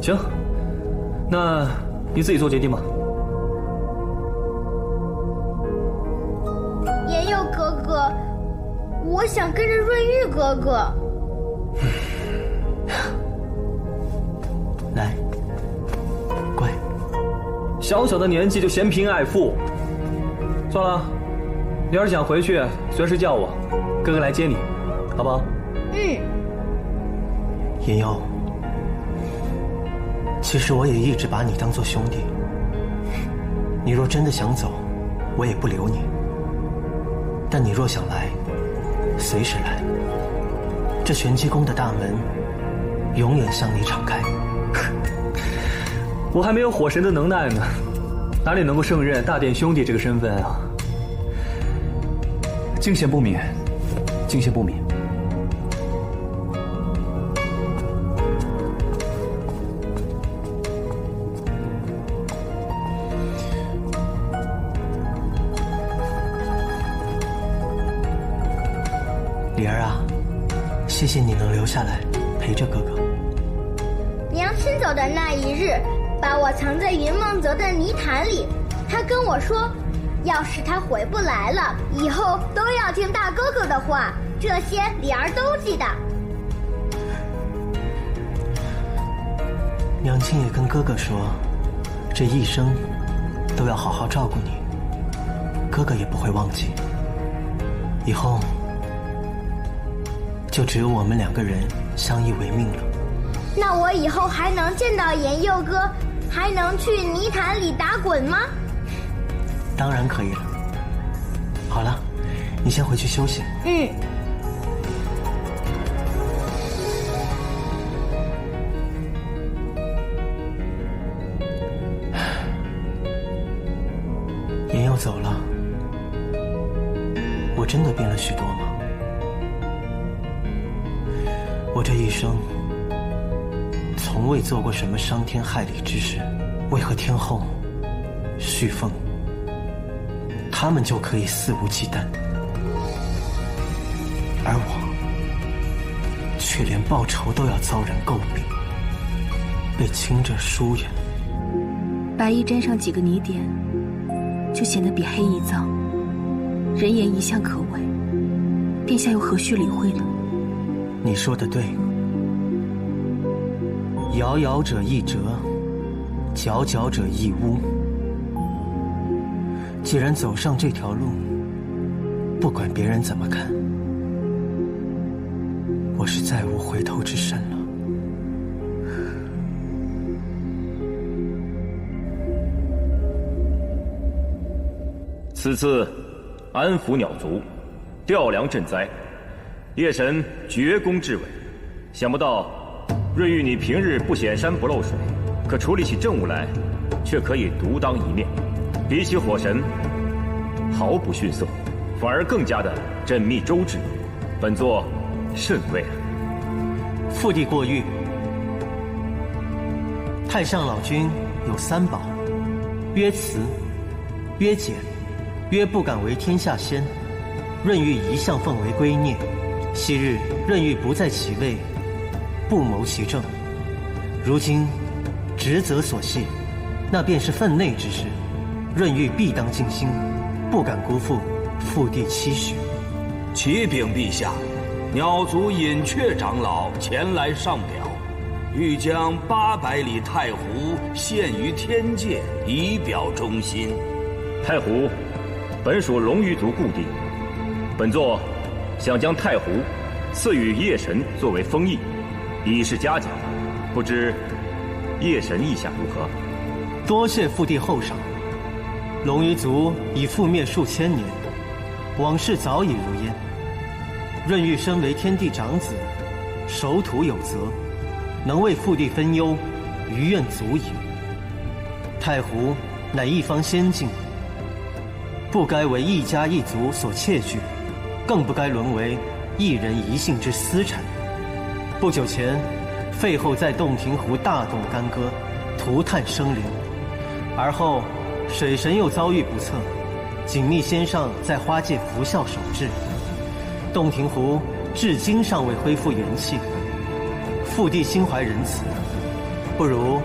行，那你自己做决定吧。严佑哥哥，我想跟着瑞玉哥哥。来，乖。小小的年纪就嫌贫爱富，算了，你要是想回去，随时叫我，哥哥来接你，好不好？严佑，其实我也一直把你当作兄弟。你若真的想走，我也不留你。但你若想来，随时来。这玄机宫的大门永远向你敞开。我还没有火神的能耐呢，哪里能够胜任大殿兄弟这个身份啊？敬贤不敏，敬贤不敏。李儿啊，谢谢你能留下来陪着哥哥。娘亲走的那一日，把我藏在云梦泽的泥潭里。她跟我说，要是他回不来了，以后都要听大哥哥的话。这些李儿都记得。娘亲也跟哥哥说，这一生都要好好照顾你，哥哥也不会忘记。以后就只有我们两个人相依为命了。那我以后还能见到严佑哥，还能去泥潭里打滚吗？当然可以了。好了，你先回去休息。严佑走了，我真的变了许多吗？我这一生从未做过什么伤天害理之事，为何天后、旭凤他们就可以肆无忌惮？却连报仇都要遭人诟病，被清者疏远。白衣沾上几个泥点，就显得比黑衣脏。人言一向可畏，殿下又何须理会呢？你说的对，遥遥者易折，皎皎者易污。既然走上这条路，不管别人怎么看，我是再无回头之身了。此次安抚鸟族，调粮赈灾，夜神绝功至伟。想不到润玉，你平日不显山不漏水，可处理起政务来，却可以独当一面。比起火神，毫不逊色，反而更加的缜密周至。本座甚慰了。父帝过誉。太上老君有3宝：曰慈，曰俭，曰不敢为天下先。润玉一向奉为圭臬。昔日润玉不在其位，不谋其政，如今职责所系，那便是分内之事。润玉必当尽心，不敢辜负父帝期许。启禀陛下，鸟族隐雀长老前来上表，欲将800里太湖献于天界，以表忠心。太湖本属龙鱼族故地，本座想将太湖赐予夜神作为封邑，以示嘉奖。不知夜神意下如何？多谢父帝厚赏。龙鱼族已覆灭数千年，往事早已如烟。润玉身为天地长子，守土有责，能为父帝分忧，余愿足矣。太湖乃一方仙境，不该为一家一族所窃据，更不该沦为一人一姓之私产。不久前，废后在洞庭湖大动干戈，涂炭生灵，而后水神又遭遇不测，锦觅仙上在花界服孝守制，洞庭湖至今尚未恢复元气。父帝心怀仁慈，不如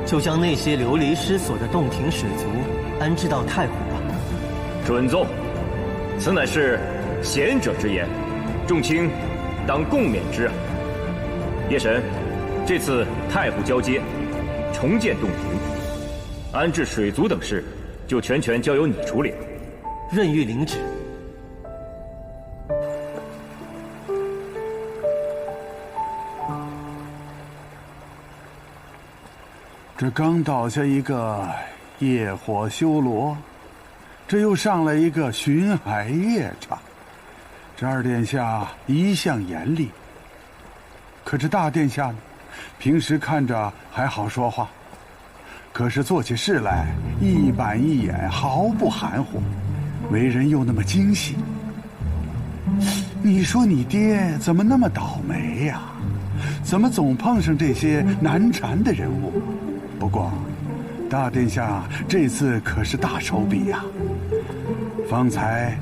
就将那些流离失所的洞庭水族安置到太湖吧。准奏，此乃是贤者之言，众卿当共勉之啊。夜神，这次太湖交接，重建洞庭，安置水族等事，就全交由你处理了。任玉领旨。这刚倒下一个夜火修罗，这又上来一个巡海夜叉。这二殿下一向严厉，可这大殿下呢，平时看着还好说话，可是做起事来一板一眼，毫不含糊，为人又那么精细。你说你爹怎么那么倒霉呀？怎么总碰上这些难缠的人物？不过，大殿下这次可是大手笔呀！方才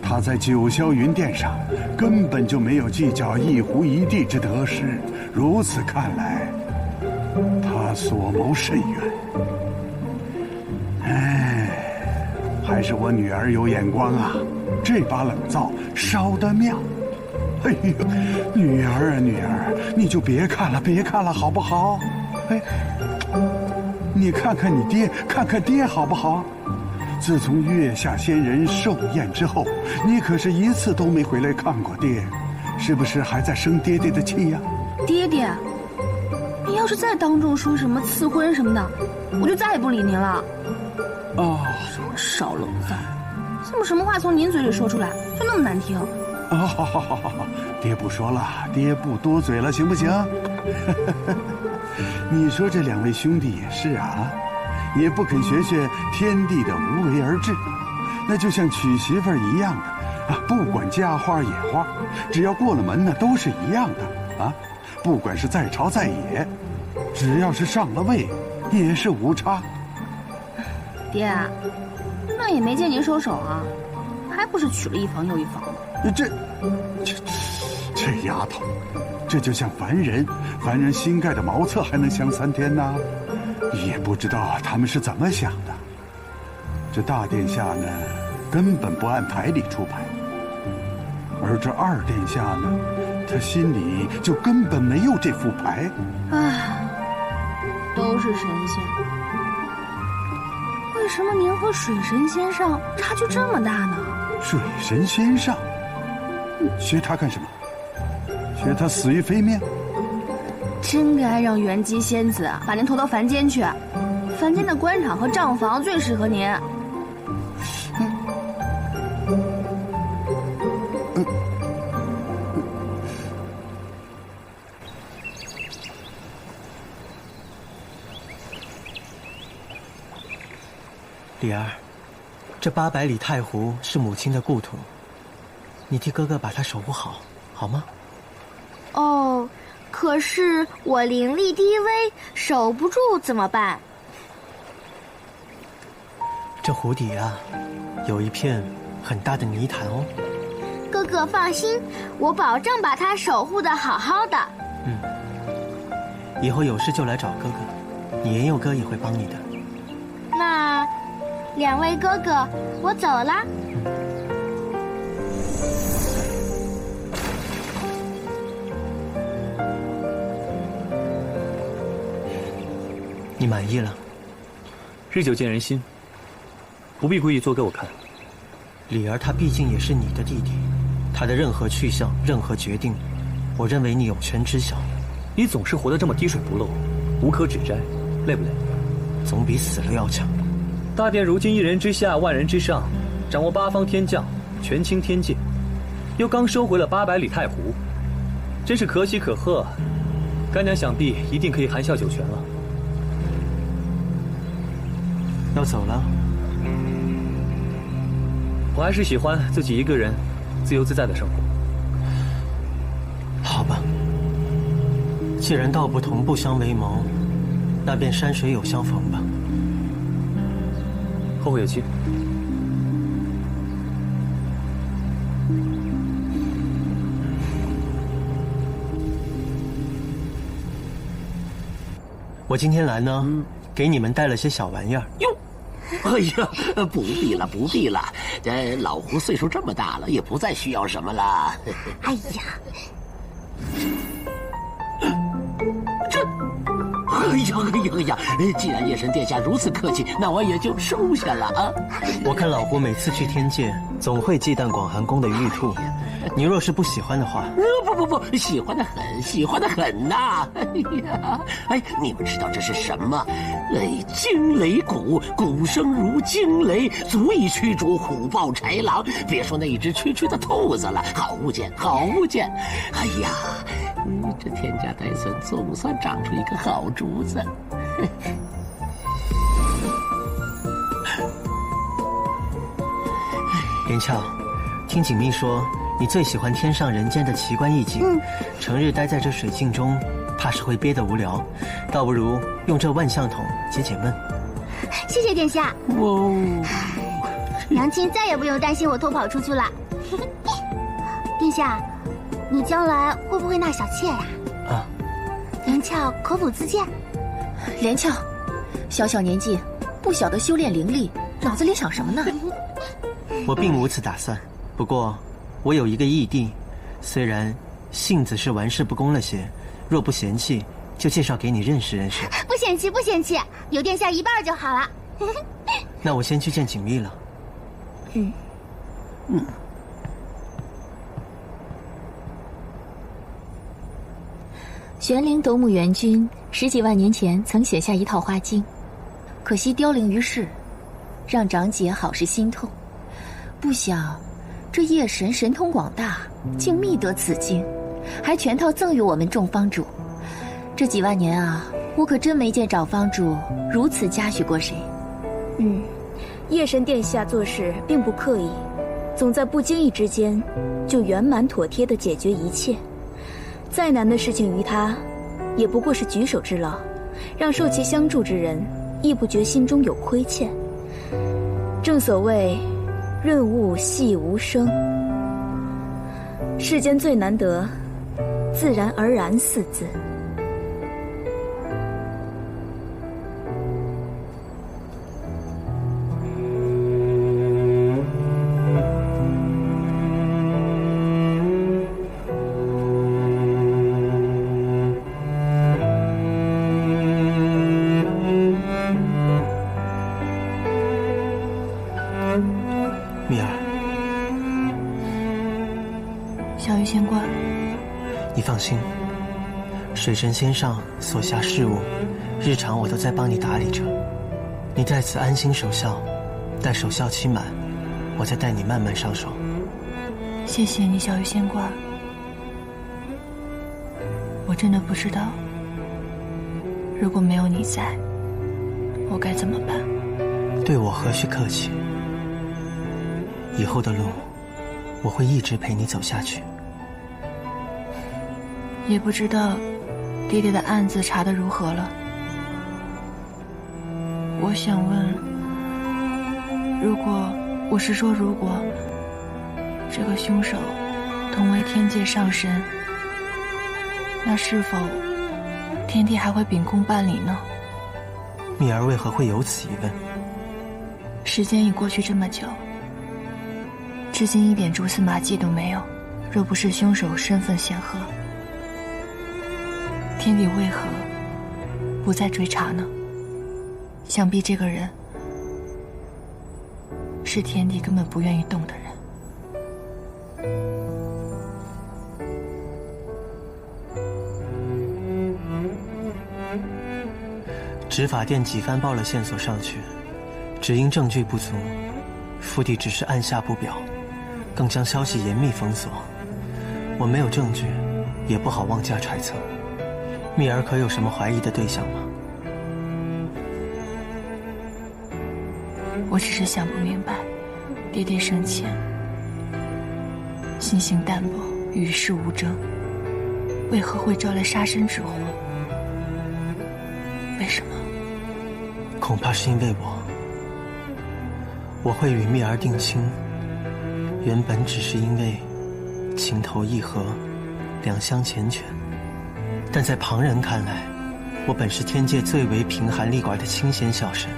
他在九霄云殿上根本就没有计较一湖一地之得失，如此看来，他所谋甚远。哎，还是我女儿有眼光啊！这把冷灶烧得妙。哎呦，女儿啊，女儿，你就别看了，好不好？哎，你看看你爹，看看爹好不好？自从月下仙人寿宴之后，你可是一次都没回来看过爹，是不是还在生爹爹的气呀？爹爹，你要是再当众说什么赐婚什么的，我就再也不理您了。哦，什么烧冷饭，怎么什么话从您嘴里说出来就那么难听？哦，好，爹不说了，爹不多嘴了，行不行？你说这两位兄弟也是啊，也不肯学天地的无为而治，那就像娶媳妇儿一样的啊，不管家花野花，只要过了门呢，都是一样的啊。不管是在朝在野，只要是上了位，也是无差。爹，那也没见您收手啊，还不是娶了一房又一房的。这这丫头，这就像凡人新盖的茅厕还能香3天呢？也不知道他们是怎么想的。这大殿下呢，根本不按牌理出牌，而这二殿下呢，他心里就根本没有这副牌。唉，都是神仙，为什么您和水神仙上差距这么大呢？水神仙上，学他干什么？学他死于非命？真该让元姬仙子把您投到凡间去，凡间的官场和账房最适合您。李儿，这800里太湖是母亲的故土，你替哥哥把它守护好，好吗？哦，可是我灵力低微，守不住怎么办？这湖底啊，有一片很大的泥潭哦。哥哥放心，我保证把它守护得好好的。以后有事就来找哥哥，你言佑哥也会帮你的。那2位哥哥，我走了。你满意了？日久见人心，不必故意做给我看。李儿她毕竟也是你的弟弟，她的任何去向、任何决定，我认为你有权知晓。你总是活得这么滴水不漏，无可指摘，累不累？总比死了要强。大殿如今1人之下，万人之上，掌握8方天将，权倾天界，又刚收回了800里太湖，真是可喜可贺。干娘想必一定可以含笑九泉了。要走了？我还是喜欢自己一个人自由自在的生活。好吧，既然道不同不相为谋，那便山水有相逢吧。后会有期。我今天来呢，给你们带了些小玩意儿。哟，哎呀，不必了，不必了。老胡岁数这么大了，也不再需要什么了。哎呀，哎呀！既然夜神殿下如此客气，那我也就收下了啊。我看老胡每次去天界，总会忌惮广寒宫的玉兔。你若是不喜欢的话，不，喜欢的很，喜欢的很呐！你们知道这是什么？惊雷鼓，鼓声如惊雷，足以驱逐虎豹豺狼。别说那一只区区的兔子了，好物件，好物件！哎呀，这天家带孙总算长出一个好主子。连翘，听锦觅说，你最喜欢天上人间的奇观异景，成日待在这水镜中，怕是会憋得无聊，倒不如用这万象筒解解闷。谢谢殿下。娘亲再也不用担心我偷跑出去了。殿下，你将来会不会纳小妾呀？连翘口吐自荐。连翘，小小年纪，不晓得修炼灵力，脑子里想什么呢？我并无此打算，不过我有一个义弟，虽然性子是玩世不恭了些，若不嫌弃，就介绍给你认识认识。不嫌弃，不嫌弃，有殿下一半就好了。那我先去见锦觅了。玄灵斗母元君10几万年前曾写下一套花经，可惜凋零于世，让长姐好是心痛。不想这夜神神通广大，竟觅得此经，还全套赠予我们众方主。这几万年啊，我可真没见长方主如此嘉许过谁。夜神殿下做事并不刻意，总在不经意之间就圆满妥帖地解决一切。再难的事情于他，也不过是举手之劳，让受其相助之人亦不觉心中有亏欠。正所谓润物细无声，世间最难得自然而然4字。蜜儿，小鱼仙官，你放心，水神仙上所辖事务，日常我都在帮你打理着。你在此安心守孝，待守孝期满，我再带你慢慢上手。谢谢你，小鱼仙官。我真的不知道，如果没有你在，我该怎么办？对我何须客气？以后的路，我会一直陪你走下去。也不知道爹爹的案子查得如何了。我想问，如果这个凶手同为天界上神，那是否天帝还会秉公办理呢？蜜儿为何会有此疑问？时间已过去这么久，至今一点蛛丝马迹都没有。若不是凶手身份显赫，天帝为何不再追查呢？想必这个人是天帝根本不愿意动的人。执法殿几番报了线索上去，只因证据不足，府邸只是按下不表，更将消息严密封锁。我没有证据，也不好妄加揣测。蜜儿可有什么怀疑的对象吗？我只是想不明白，爹爹生前心性淡泊，与世无争，为何会招来杀身之祸？为什么？恐怕是因为我会与蜜儿定亲，原本只是因为情投意合，两相缱绻，但在旁人看来，我本是天界最为贫寒力寡的清闲小神，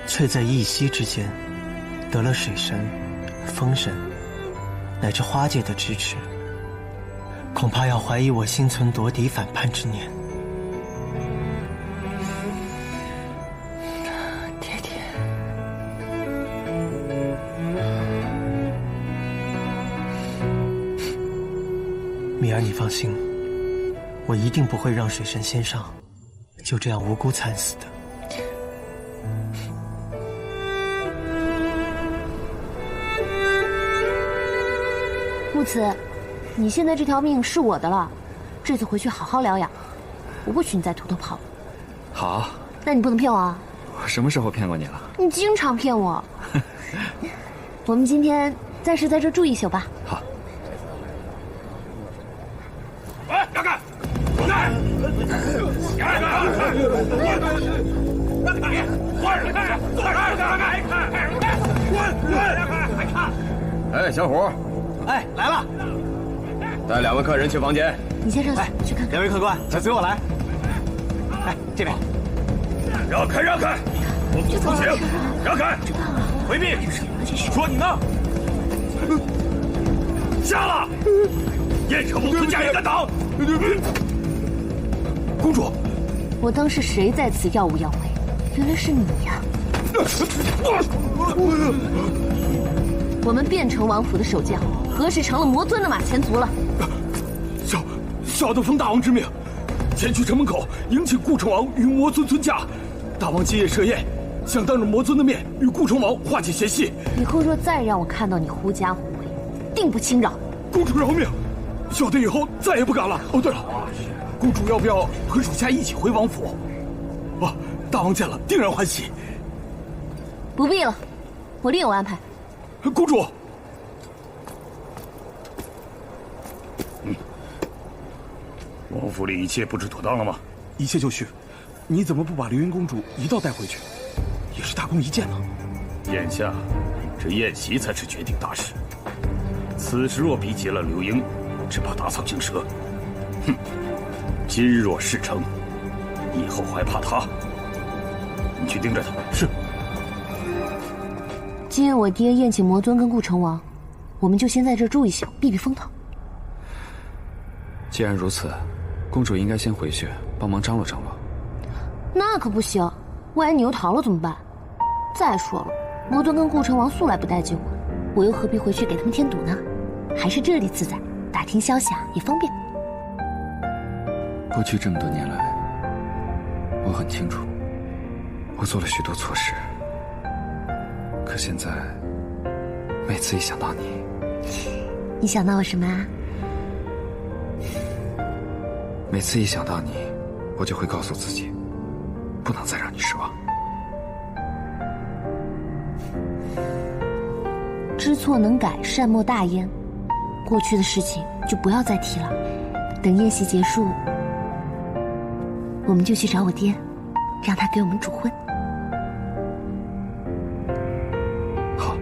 却在一夕之间得了水神、风神乃至花界的支持，恐怕要怀疑我心存夺嫡反叛之念。蜜儿，你放心，我一定不会让水神仙上就这样无辜惨死的。木子，你现在这条命是我的了，这次回去好好疗养，我不许你再偷偷跑了。好。那你不能骗我啊！我什么时候骗过你了？你经常骗我。我们今天暂时在这住一宿吧。好。喂，让开！滚开！让开！哎，小虎。哎，来了。带2位客人去房间。你先上去，去看看。 2位客官，请随我来。哎，这边。让开！让开！我不出行！让开！回避！说你呢？下了！燕城不假也敢挡！公主，我当是谁在此耀武扬威，原来是你呀！我们变成王府的守将，何时成了魔尊的马前卒了？小的奉大王之命，前去城门口迎请顾城王与魔尊尊驾。大王今夜设宴，想当着魔尊的面与顾城王化解嫌隙。以后若再让我看到你狐假虎威，定不轻饶。公主饶命，小的以后再也不敢了。哦，对了，公主要不要和属下一起回王府？啊，大王见了定然欢喜。不必了，我另有安排。公主。王府里一切布置妥当了吗？一切就绪。你怎么不把流云公主一道带回去？也是大功一件呢。眼下，这宴席才是决定大事。此时若逼急了流英，只怕打草惊蛇。哼，今若事成，以后还怕他？你去盯着他。是。今夜我爹宴请魔尊跟顾城王，我们就先在这住一宿，避避风头。既然如此，公主应该先回去帮忙张罗张罗。那可不行，万一你又逃了怎么办？再说了，魔尊跟顾城王素来不待见我，我又何必回去给他们添堵呢？还是这里自在，打听消息也方便。过去这么多年来，我很清楚，我做了许多错事。可现在，每次一想到你，你想到我什么啊？每次一想到你，我就会告诉自己，不能再让你失望。知错能改，善莫大焉。过去的事情就不要再提了。等宴席结束，我们就去找我爹，让他给我们主婚。好。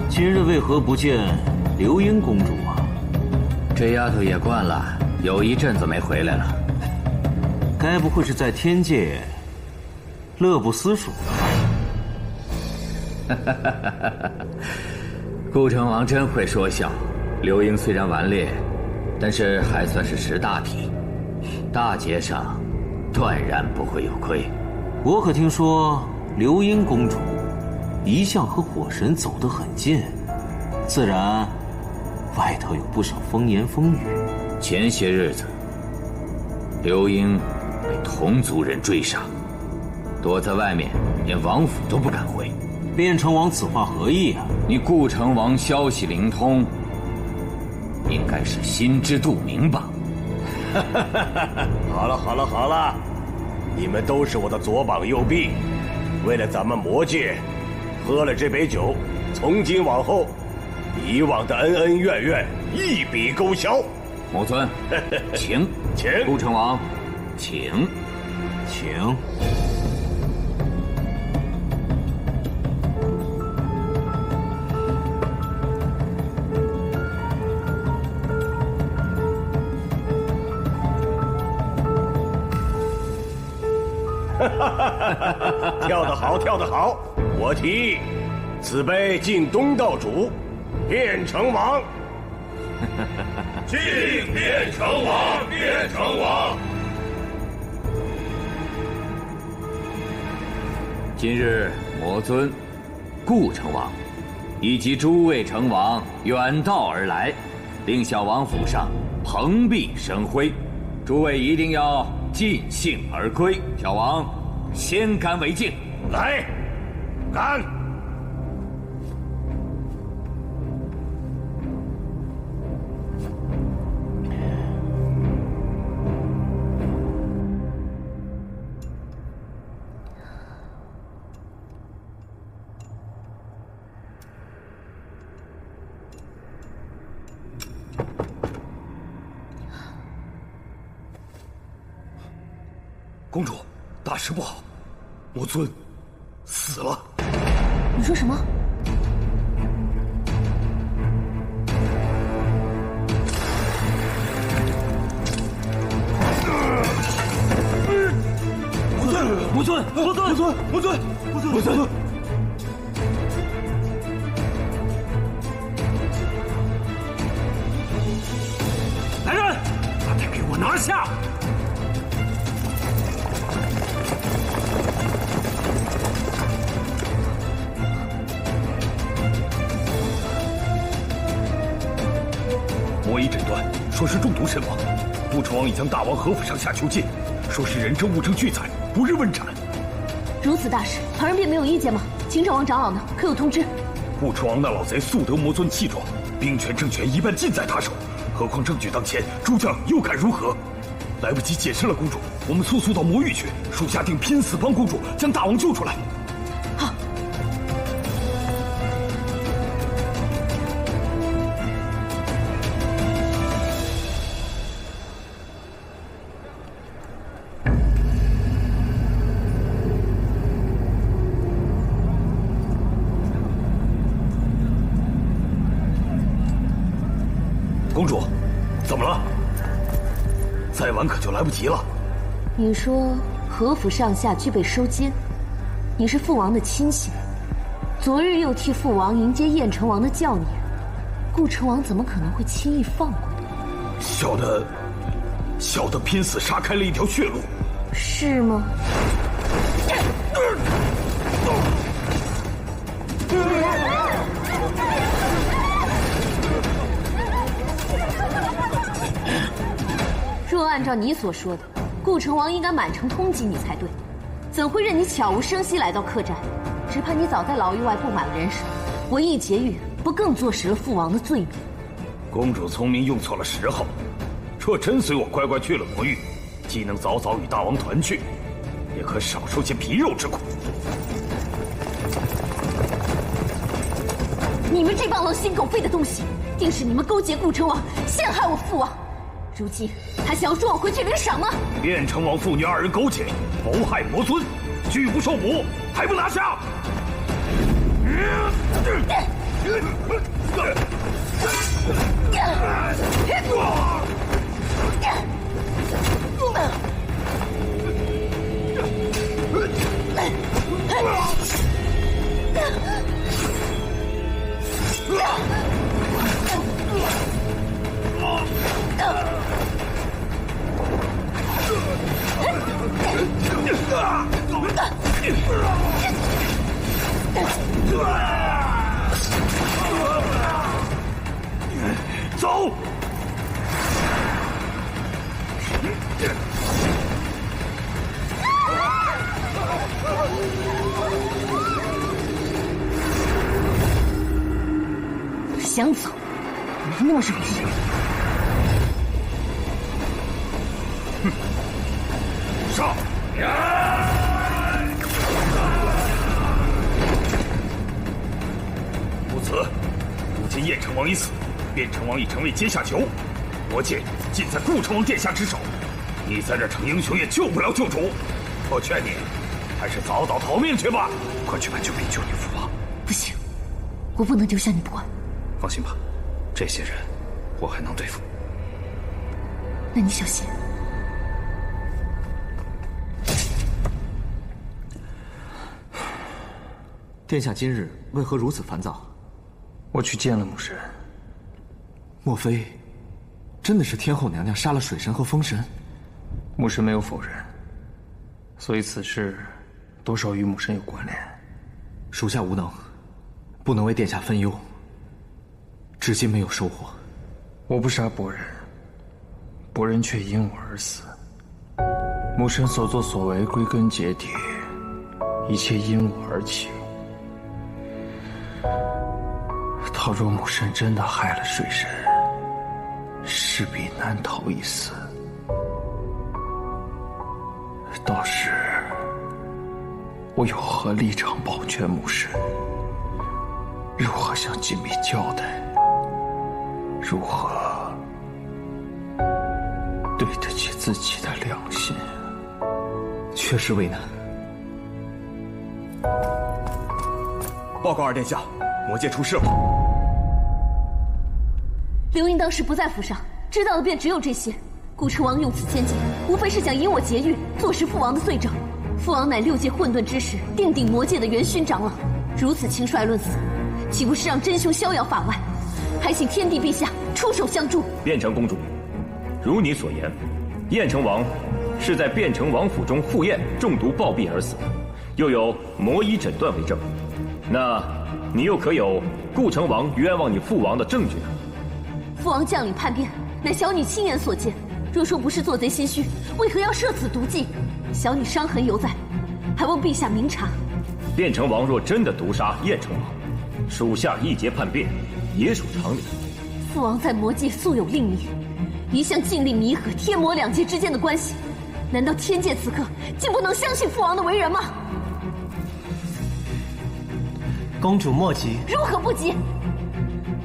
今日为何不见流英公主啊？这丫头也惯了，有一阵子没回来了。该不会是在天界乐不思蜀了吧？顾城王真会说笑。流英虽然顽劣，但是还算是识大体，大捷上断然不会有亏。我可听说流英公主一向和火神走得很近，自然外头有不少风言风语。前些日子，流英被同族人追杀，躲在外面，连王府都不敢回。卞城王此话何意啊？你顾城王消息灵通，应该是心知肚明吧？好了好了好了，你们都是我的左膀右臂，为了咱们魔界，喝了这杯酒，从今往后，以往的恩恩怨怨一笔勾销。魔尊，请，请顾城王，请，请。跳得好，跳得好！我提议，此杯敬东道主，卞城王。敬卞城王，卞城王。今日魔尊、顾城王以及诸位城王远道而来，令小王府上蓬荜生辉，诸位一定要尽兴而归。小王先干为敬，来，干！公主，大事不好，魔尊死了。你说什么？魔尊，魔尊，魔尊，魔尊，魔尊，魔尊！来人，把他给我拿下！医诊断，说是中毒身亡。顾城王已将大王何府上下囚禁，说是人证物证俱在，不日问斩。如此大事，旁人便没有意见吗？秦长王长老呢？可有通知？顾城王那老贼素得魔尊气壮，兵权政权一半尽在他手，何况证据当前，诸将又敢如何？来不及解释了，公主，我们速速到魔域去，属下定拼死帮公主将大王救出来。好。公主，怎么了？再晚可就来不及了。你说何府上下俱被收监，你是父王的亲信，昨日又替父王迎接燕成王的教撵，顾成王怎么可能会轻易放过你？小的拼死杀开了一条血路，是吗？若按照你所说的，顾成王应该满城通缉你才对，怎会任你悄无声息来到客栈？只怕你早在牢狱外布满了人手，我一劫狱，不更坐实了父王的罪名？公主聪明，用错了时候。若真随我乖乖去了魔域，既能早早与大王团聚，也可少受些皮肉之苦。你们这帮狼心狗肺的东西，定是你们勾结顾成王，陷害我父王。如今还想要捉我回去领赏吗？卞成王父女二人勾结，谋害魔尊，拒不受捕，还不拿下！走！想走，没那么容易。哼！上！如此，如今燕成王已死，卞成王已成为阶下囚，魔剑尽在顾成王殿下之手。你在这逞英雄也救不了救主，我劝你还是早早逃命去吧。快去搬救兵救你父王！不行，我不能丢下你不管。放心吧，这些人我还能对付。那你小心。殿下今日为何如此烦躁？我去见了母神。莫非真的是天后娘娘杀了水神和风神？母神没有否认，所以此事多少与母神有关联。属下无能，不能为殿下分忧。至今没有收获。我不杀伯仁，伯仁却因我而死。母神所作所为归根结底，一切因我而起。倘若母神真的害了水神，势必难逃一死。到时我有何立场保全母神？如何向锦觅交代？如何对得起自己的良心？确实为难。报告二殿下，魔界出事了。刘英当时不在府上，知道的便只有这些。顾成王用此千金，无非是想引我劫狱，坐实父王的罪证。父王乃6界混沌之时定鼎魔界的元勋长老，如此轻率论死，岂不是让真凶逍遥法外？还请天帝陛下出手相助。卞城公主，如你所言，燕成王是在卞城王府中赴宴中毒暴毙而死，又有魔医诊断为证，那你又可有顾成王冤枉你父王的证据呢？父王将领叛变，乃小女亲眼所见。若说不是做贼心虚，为何要设此毒计？小女伤痕犹在，还望陛下明察。卞城王若真的毒杀燕城王，属下一劫叛变，也属常理。父王在魔界素有令名，一向尽力弥合天魔两界之间的关系。难道天界此刻竟不能相信父王的为人吗？公主莫急。如何不急？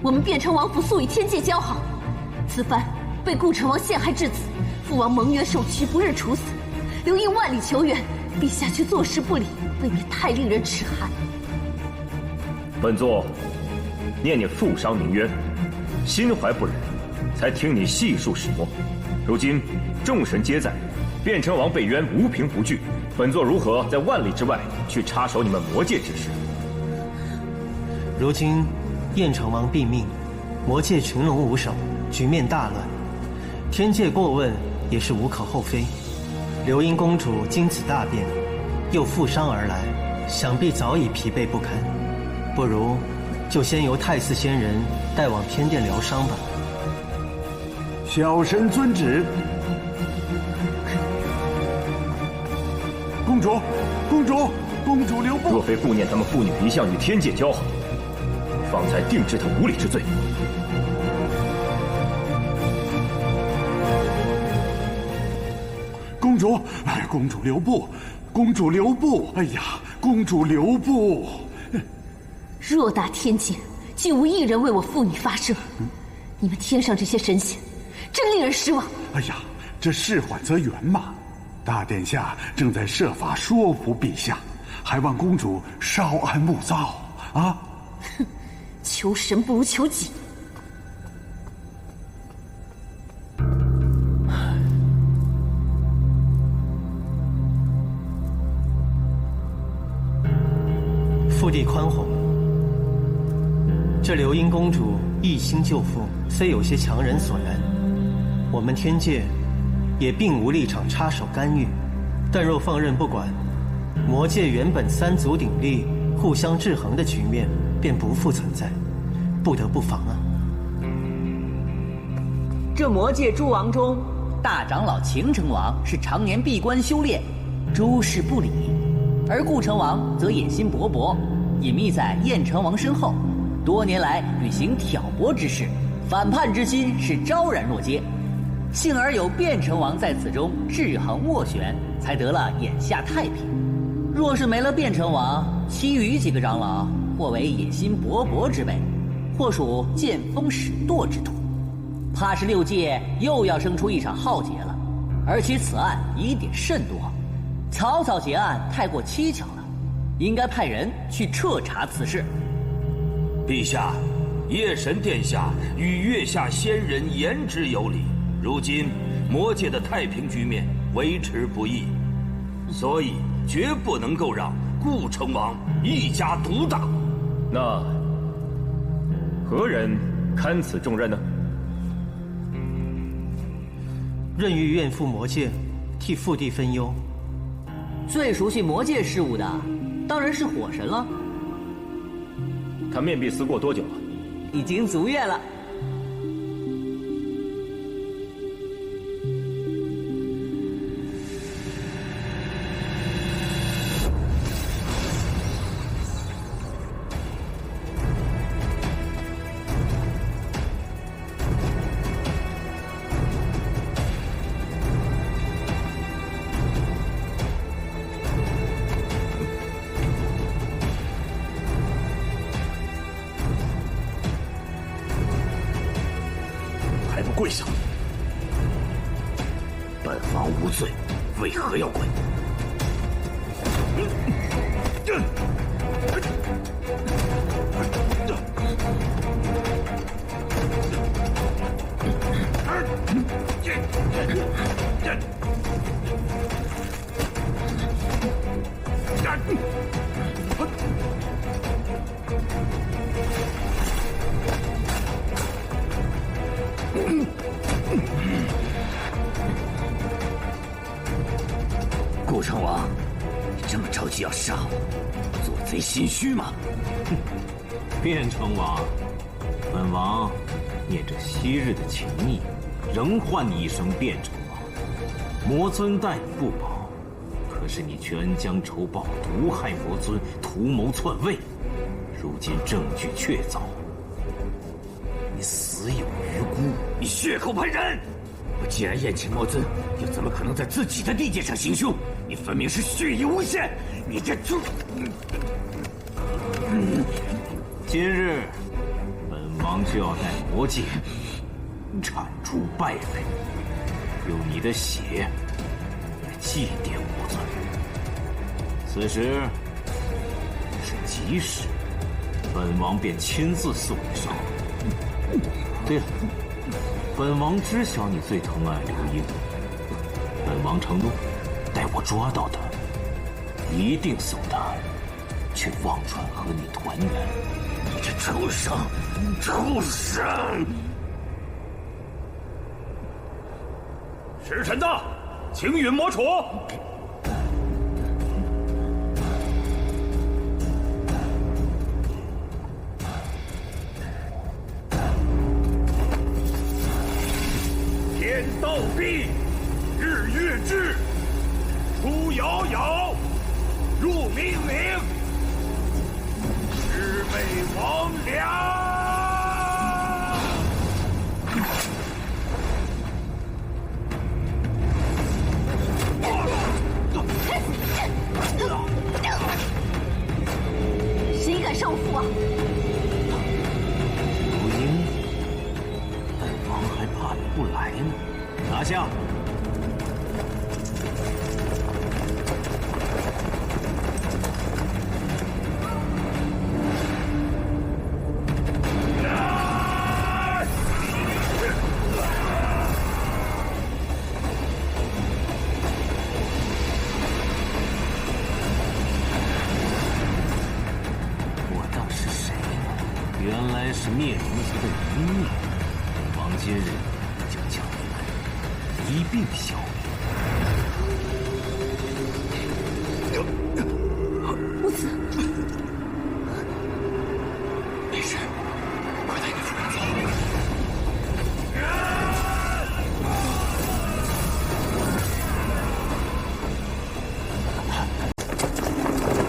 我们卞城王府素与天界交好，此番被顾城王陷害至此，父王蒙冤受屈，不日处死，刘英万里求援，陛下却坐视不理，未免太令人齿寒。本座念你负伤鸣冤，心怀不忍，才听你细述始末。如今众神皆在，卞城王被冤无凭无据，本座如何在万里之外去插手你们魔界之事？如今燕城王毙命，魔界群龙无首，局面大乱，天界过问也是无可厚非。刘英公主经此大变，又负伤而来，想必早已疲惫不堪。不如就先由太寺仙人带往天殿疗伤吧。小神遵旨。公主，公主，公主留步！若非顾念他们父女一向与天界交好，方才定治他无礼之罪。公主，哎，公主留步，公主留步！哎呀，公主留步！偌大天界，竟无一人为我父女发声。你们天上这些神仙，真令人失望。哎呀，这事缓则圆嘛。大殿下正在设法说服陛下，还望公主稍安勿躁啊！哼，求神不如求己。父帝宽宏，这刘英公主一心救父，虽有些强人所难，我们天界也并无立场插手干预。但若放任不管，魔界原本三足鼎立、互相制衡的局面便不复存在，不得不防啊！这魔界诸王中，大长老秦城王是常年闭关修炼，诸事不理；而顾城王则野心勃勃，隐秘在燕城王身后，多年来履行挑拨之事，反叛之心是昭然若揭。幸而有卞城王在此中制衡斡旋，才得了眼下太平。若是没了卞城王，其余几个长老或为野心勃勃之辈，或属见风使舵之徒，怕是六界又要生出一场浩劫了。而且此案疑点甚多，草草结案太过蹊跷了，应该派人去彻查此事。陛下，夜神殿下与月下仙人言之有理。如今魔界的太平局面维持不易，所以绝不能够让顾城王一家独大。那何人堪此重任呢？任欲愿赴魔界，替父帝分忧。最熟悉魔界事务的，当然是火神了。他面壁思过多久了？已经足月了。跪下！本王无罪，为何要跪？顾城王，你这么着急要杀我，做贼心虚吗？卞城王，本王念着昔日的情谊，仍唤你一声卞城王。魔尊待你不薄，可是你却恩将仇报，毒害魔尊，图谋篡位。如今证据确凿，你死有余辜，你血口喷人！我既然厌弃魔尊，又怎么可能在自己的地界上行凶？你分明是蓄意诬陷！你这猪！今日，本王就要带魔界铲除败类，用你的血来祭奠魔尊。此时是吉时，本王便亲自送你上路。对了，本王知晓你最疼爱刘英，本王承诺，待我抓到他，一定送他去忘川和你团圆。你这畜生！畜生！时辰到，青云魔杵。天道毕，日月至，出爻爻，入冥冥，魑魅魍魉。谁敢上父啊？刘英，本王还怕你不来呢。拿下！我当是谁呢？原来是灭灵族的余孽。本王今日就将你们一并消灭。无子，没事，快带你夫人走。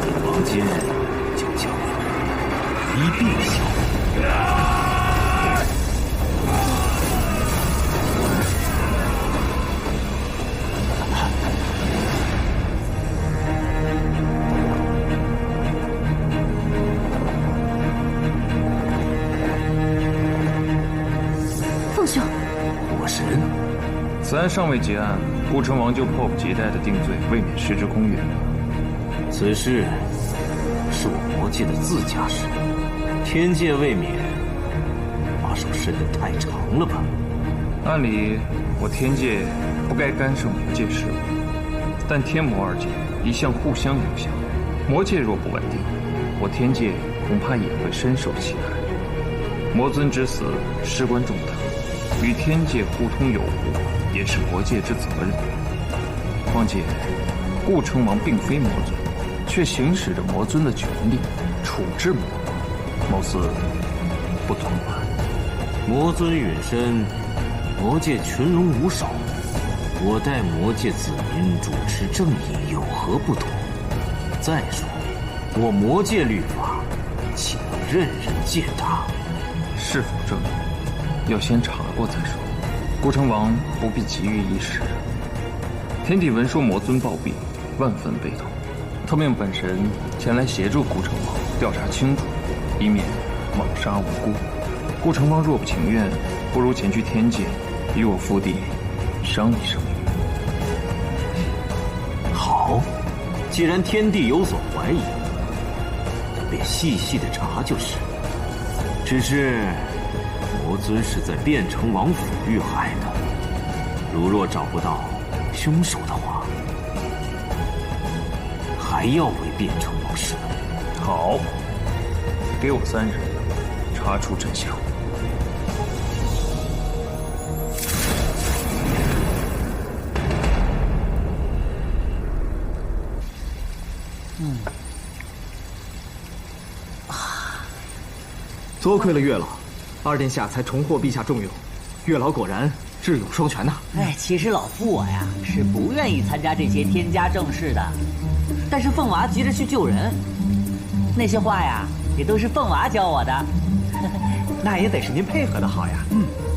本王今日就将你们一并消灭。此案尚未结案，顾成王就迫不及待地定罪，未免失之空远了。此事是我魔界的自家事，天界未免把手伸得太长了吧？按理我天界不该干涉魔界事务，但天魔二界一向互相影响，魔界若不稳定，我天界恐怕也会深受其害。魔尊之死事关重大，与天界互通有无，也是魔界之责任。况且，顾成王并非魔尊，却行使着魔尊的权力，处置魔王，貌似不同吧？魔尊陨身，魔界群龙无首，我代魔界子民主持正义，有何不同？再说，我魔界律法岂能任人践踏？是否正义，要先查过再说。顾成王不必急于一时。天帝闻说魔尊暴毙，万分悲痛，特命本神前来协助顾成王调查清楚，以免枉杀无辜。顾成王若不情愿，不如前去天界，与我父弟商议商议。好，既然天帝有所怀疑，便细细的查就是。只是魔尊是在卞城王府遇害的，如若找不到凶手的话，还要为卞城王施怒。好，给我3日，查出真相。多亏了月老，二殿下才重获陛下重用，月老果然智勇双全呐。哎，其实老夫我呀是不愿意参加这些天家政事的，但是凤娃急着去救人，那些话呀也都是凤娃教我的。那也得是您配合的好呀。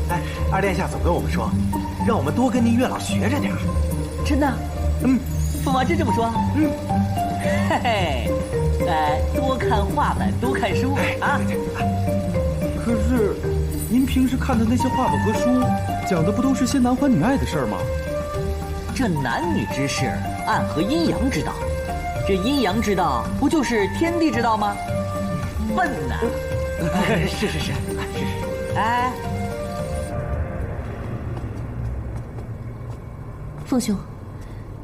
哎，二殿下总跟我们说，让我们多跟您月老学着点。真的？凤娃真这么说？嘿嘿，多看画本，多看书啊。可是，您平时看的那些画本和书，讲的不都是些男欢女爱的事儿吗？这男女之事，暗合阴阳之道。这阴阳之道，不就是天地之道吗？笨呐！是。哎，凤兄，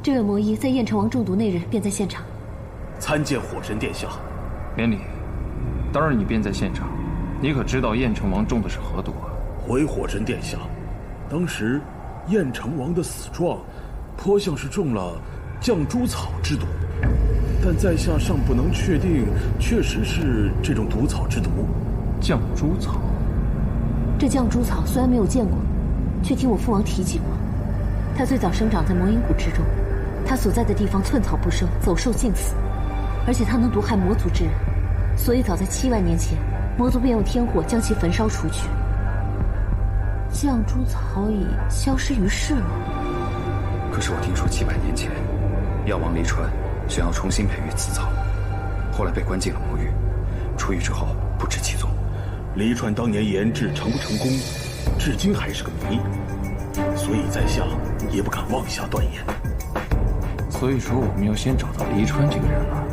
这位魔医在燕城王中毒那日便在现场。参见火神殿下。免礼。当日你便在现场，你可知道燕城王中的是何毒啊？回火神殿下，当时燕城王的死状，颇像是中了绛珠草之毒，但在下尚不能确定，确实是这种毒草之毒。绛珠草。这绛珠草虽然没有见过，却听我父王提及过。它最早生长在魔音谷之中，它所在的地方寸草不生，走兽尽死，而且它能毒害魔族之人，所以早在7万年前，魔族便用天火将其焚烧除去。绛珠草已消失于世了。可是我听说700年前，药王离川想要重新培育此草，后来被关进了魔域，出狱之后不知其踪。离川当年研制成不成功，至今还是个谜，所以在下也不敢妄下断言。所以说，我们要先找到离川这个人了。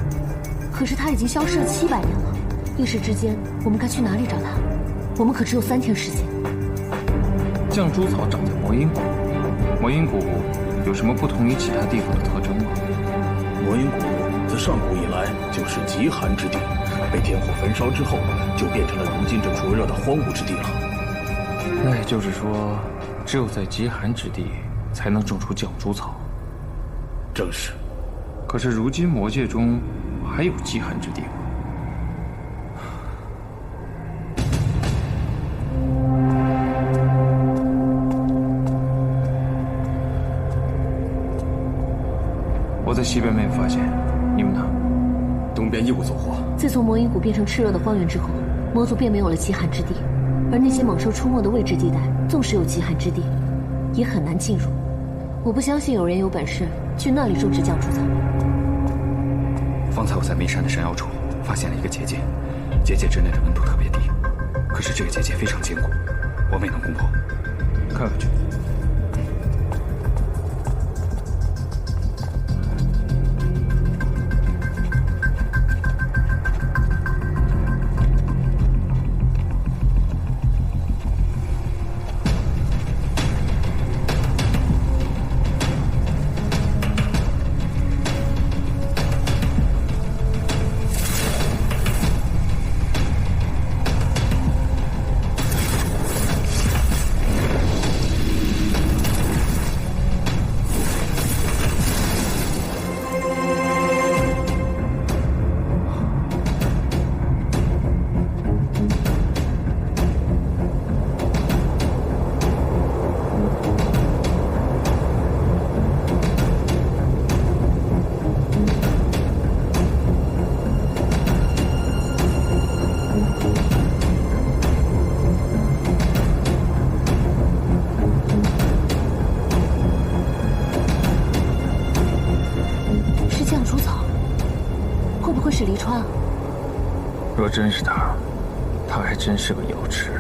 可是他已经消失了700年了，一时之间，我们该去哪里找他？我们可只有3天时间。绛珠草长在魔音谷，魔音谷有什么不同于其他地方的特征吗？魔音谷自上古以来就是极寒之地，被天火焚烧之后，就变成了如今这灼热的荒芜之地了。那也就是说，只有在极寒之地才能种出绛珠草。正是。可是如今魔界中还有极寒之地吗？我在西边没有发现，你们呢？东边一无所获。自从魔音谷变成炽热的荒原之后，魔族便没有了极寒之地，而那些猛兽出没的未知地带，纵使有极寒之地，也很难进入。我不相信有人有本事去那里种植绛珠草。方才我在眉山的山腰处发现了一个结界，结界之内的温度特别低，可是这个结界非常坚固，我未能攻破。看看去。是离川啊！若真是他，他还真是个瑶池。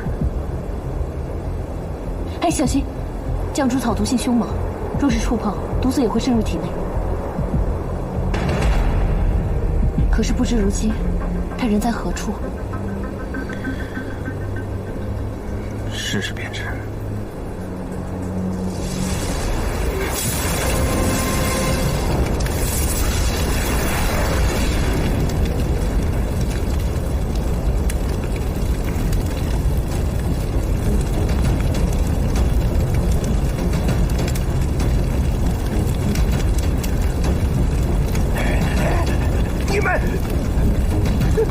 哎，小心！绛珠草毒性凶猛，若是触碰，毒素也会渗入体内。可是不知如今，他人在何处？试试便知。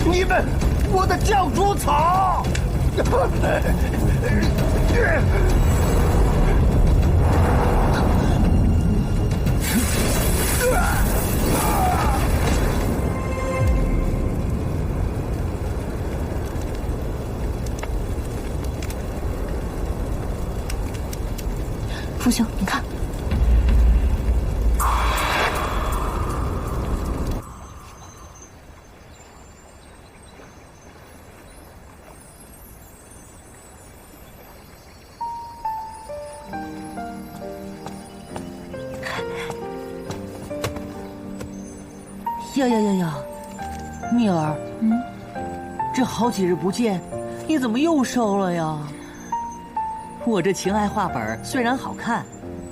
你们，我的绛珠草！父兄，你看，呀，蜜儿，这好几日不见，你怎么又瘦了呀？我这情爱画本虽然好看，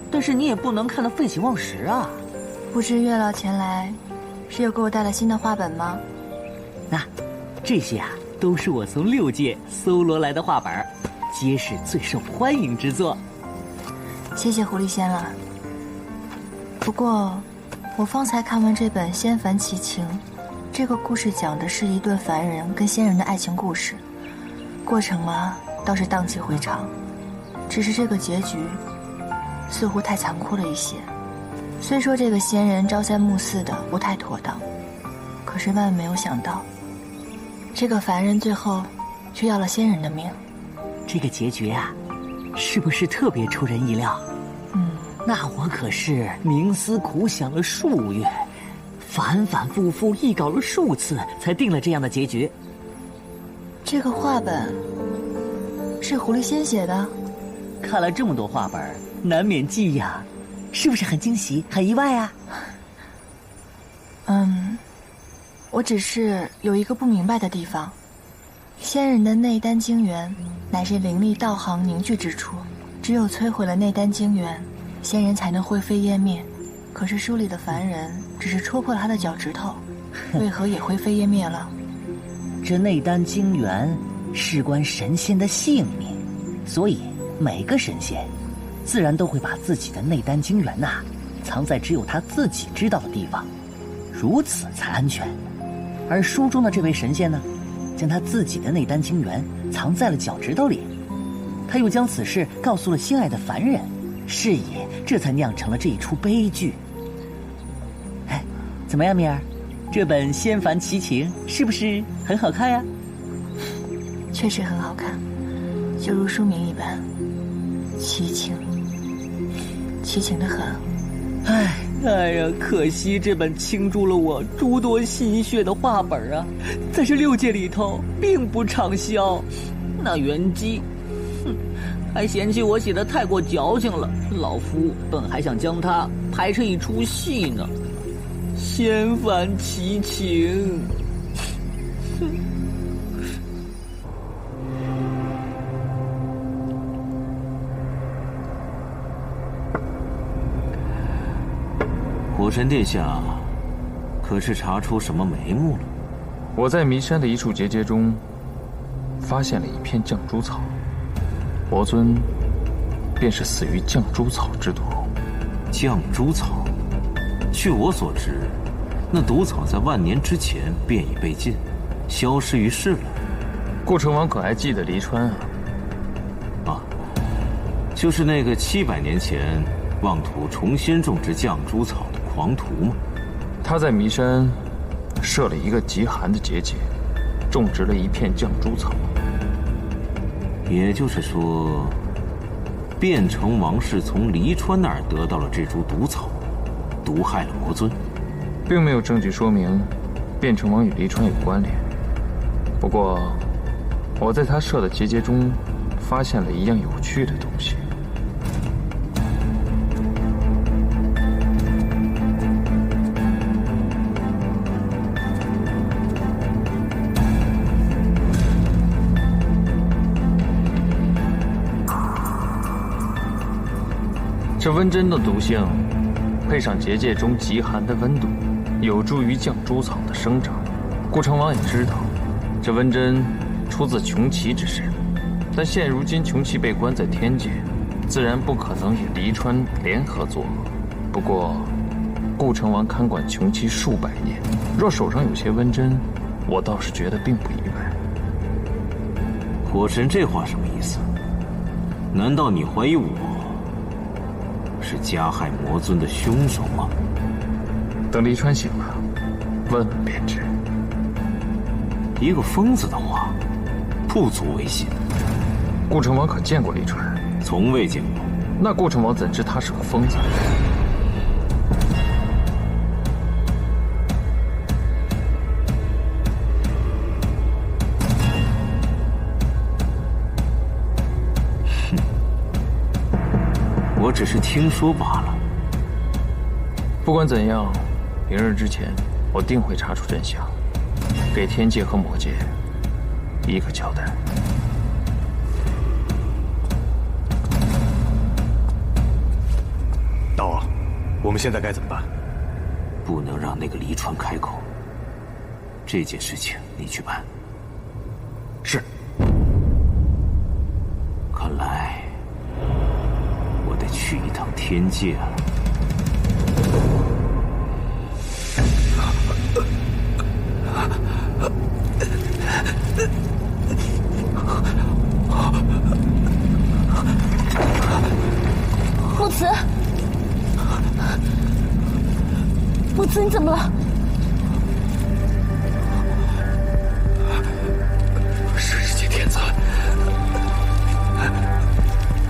但是你也不能看得废寝忘食啊。不知月老前来，是又给我带了新的画本吗？这些啊，都是我从6界搜罗来的画本，皆是最受欢迎之作。谢谢狐狸仙了。不过，我方才看完这本《仙凡奇情》，这个故事讲的是一对凡人跟仙人的爱情故事，过程嘛倒是荡气回肠，只是这个结局似乎太残酷了一些。虽说这个仙人朝三暮四的不太妥当，可是万万没有想到，这个凡人最后却要了仙人的命。这个结局啊，是不是特别出人意料？那我可是冥思苦想了数月，反反复复议稿了数次，才定了这样的结局。这个画本是狐狸仙写的？看了这么多画本，难免寄呀，是不是很惊喜、很意外啊？我只是有一个不明白的地方。仙人的内丹精元乃是灵力道行凝聚之处，只有摧毁了内丹精元，仙人才能灰飞烟灭。可是书里的凡人只是戳破了他的脚趾头，为何也灰飞烟灭了？这内丹精元事关神仙的性命，所以每个神仙自然都会把自己的内丹精元藏在只有他自己知道的地方，如此才安全。而书中的这位神仙呢，将他自己的内丹精元藏在了脚趾头里，他又将此事告诉了心爱的凡人，是也这才酿成了这一出悲剧。哎，怎么样，米儿？这本《仙凡奇情》是不是很好看呀？确实很好看，就如书名一般，奇情，奇情的很。哎呀，可惜这本倾注了我诸多心血的画本啊，在这6界里头并不畅销。那元姬，还嫌弃我写的太过矫情了。老夫本还想将它排成一出戏呢，《仙凡奇情》。火神殿下，可是查出什么眉目了？我在弥山的一处结界中，发现了一片绛珠草。魔尊便是死于绛珠草之毒。绛珠草，据我所知，那毒草在万年之前便已被禁，消失于世了。顾成王可还记得黎川啊？就是那个700年前妄图重新种植绛珠草的狂徒吗？他在弥山设了一个极寒的结界，种植了一片绛珠草。也就是说，变成王是从黎川那儿得到了这株毒草，毒害了魔尊。并没有证据说明变成王与黎川有关联。不过，我在他设的结界中发现了一样有趣的东西。这温针的毒性，配上结界中极寒的温度，有助于绛珠草的生长。顾成王也知道，这温针出自穷奇之身，但现如今穷奇被关在天界，自然不可能与黎川联合作恶。不过，顾成王看管穷奇数百年，若手上有些温针，我倒是觉得并不意外。火神这话什么意思？难道你怀疑我是加害魔尊的凶手吗？等离川醒了，问问便知。一个疯子的话，不足为信。顾城王可见过离川？从未见过。那顾城王怎知他是个疯子？我只是听说罢了。不管怎样，明日之前，我定会查出真相，给天界和魔界一个交代。大王，我们现在该怎么办？不能让那个离川开口。这件事情你去办。是。看来我得去一趟天界了。木慈，木慈，你怎么了？是世界天才，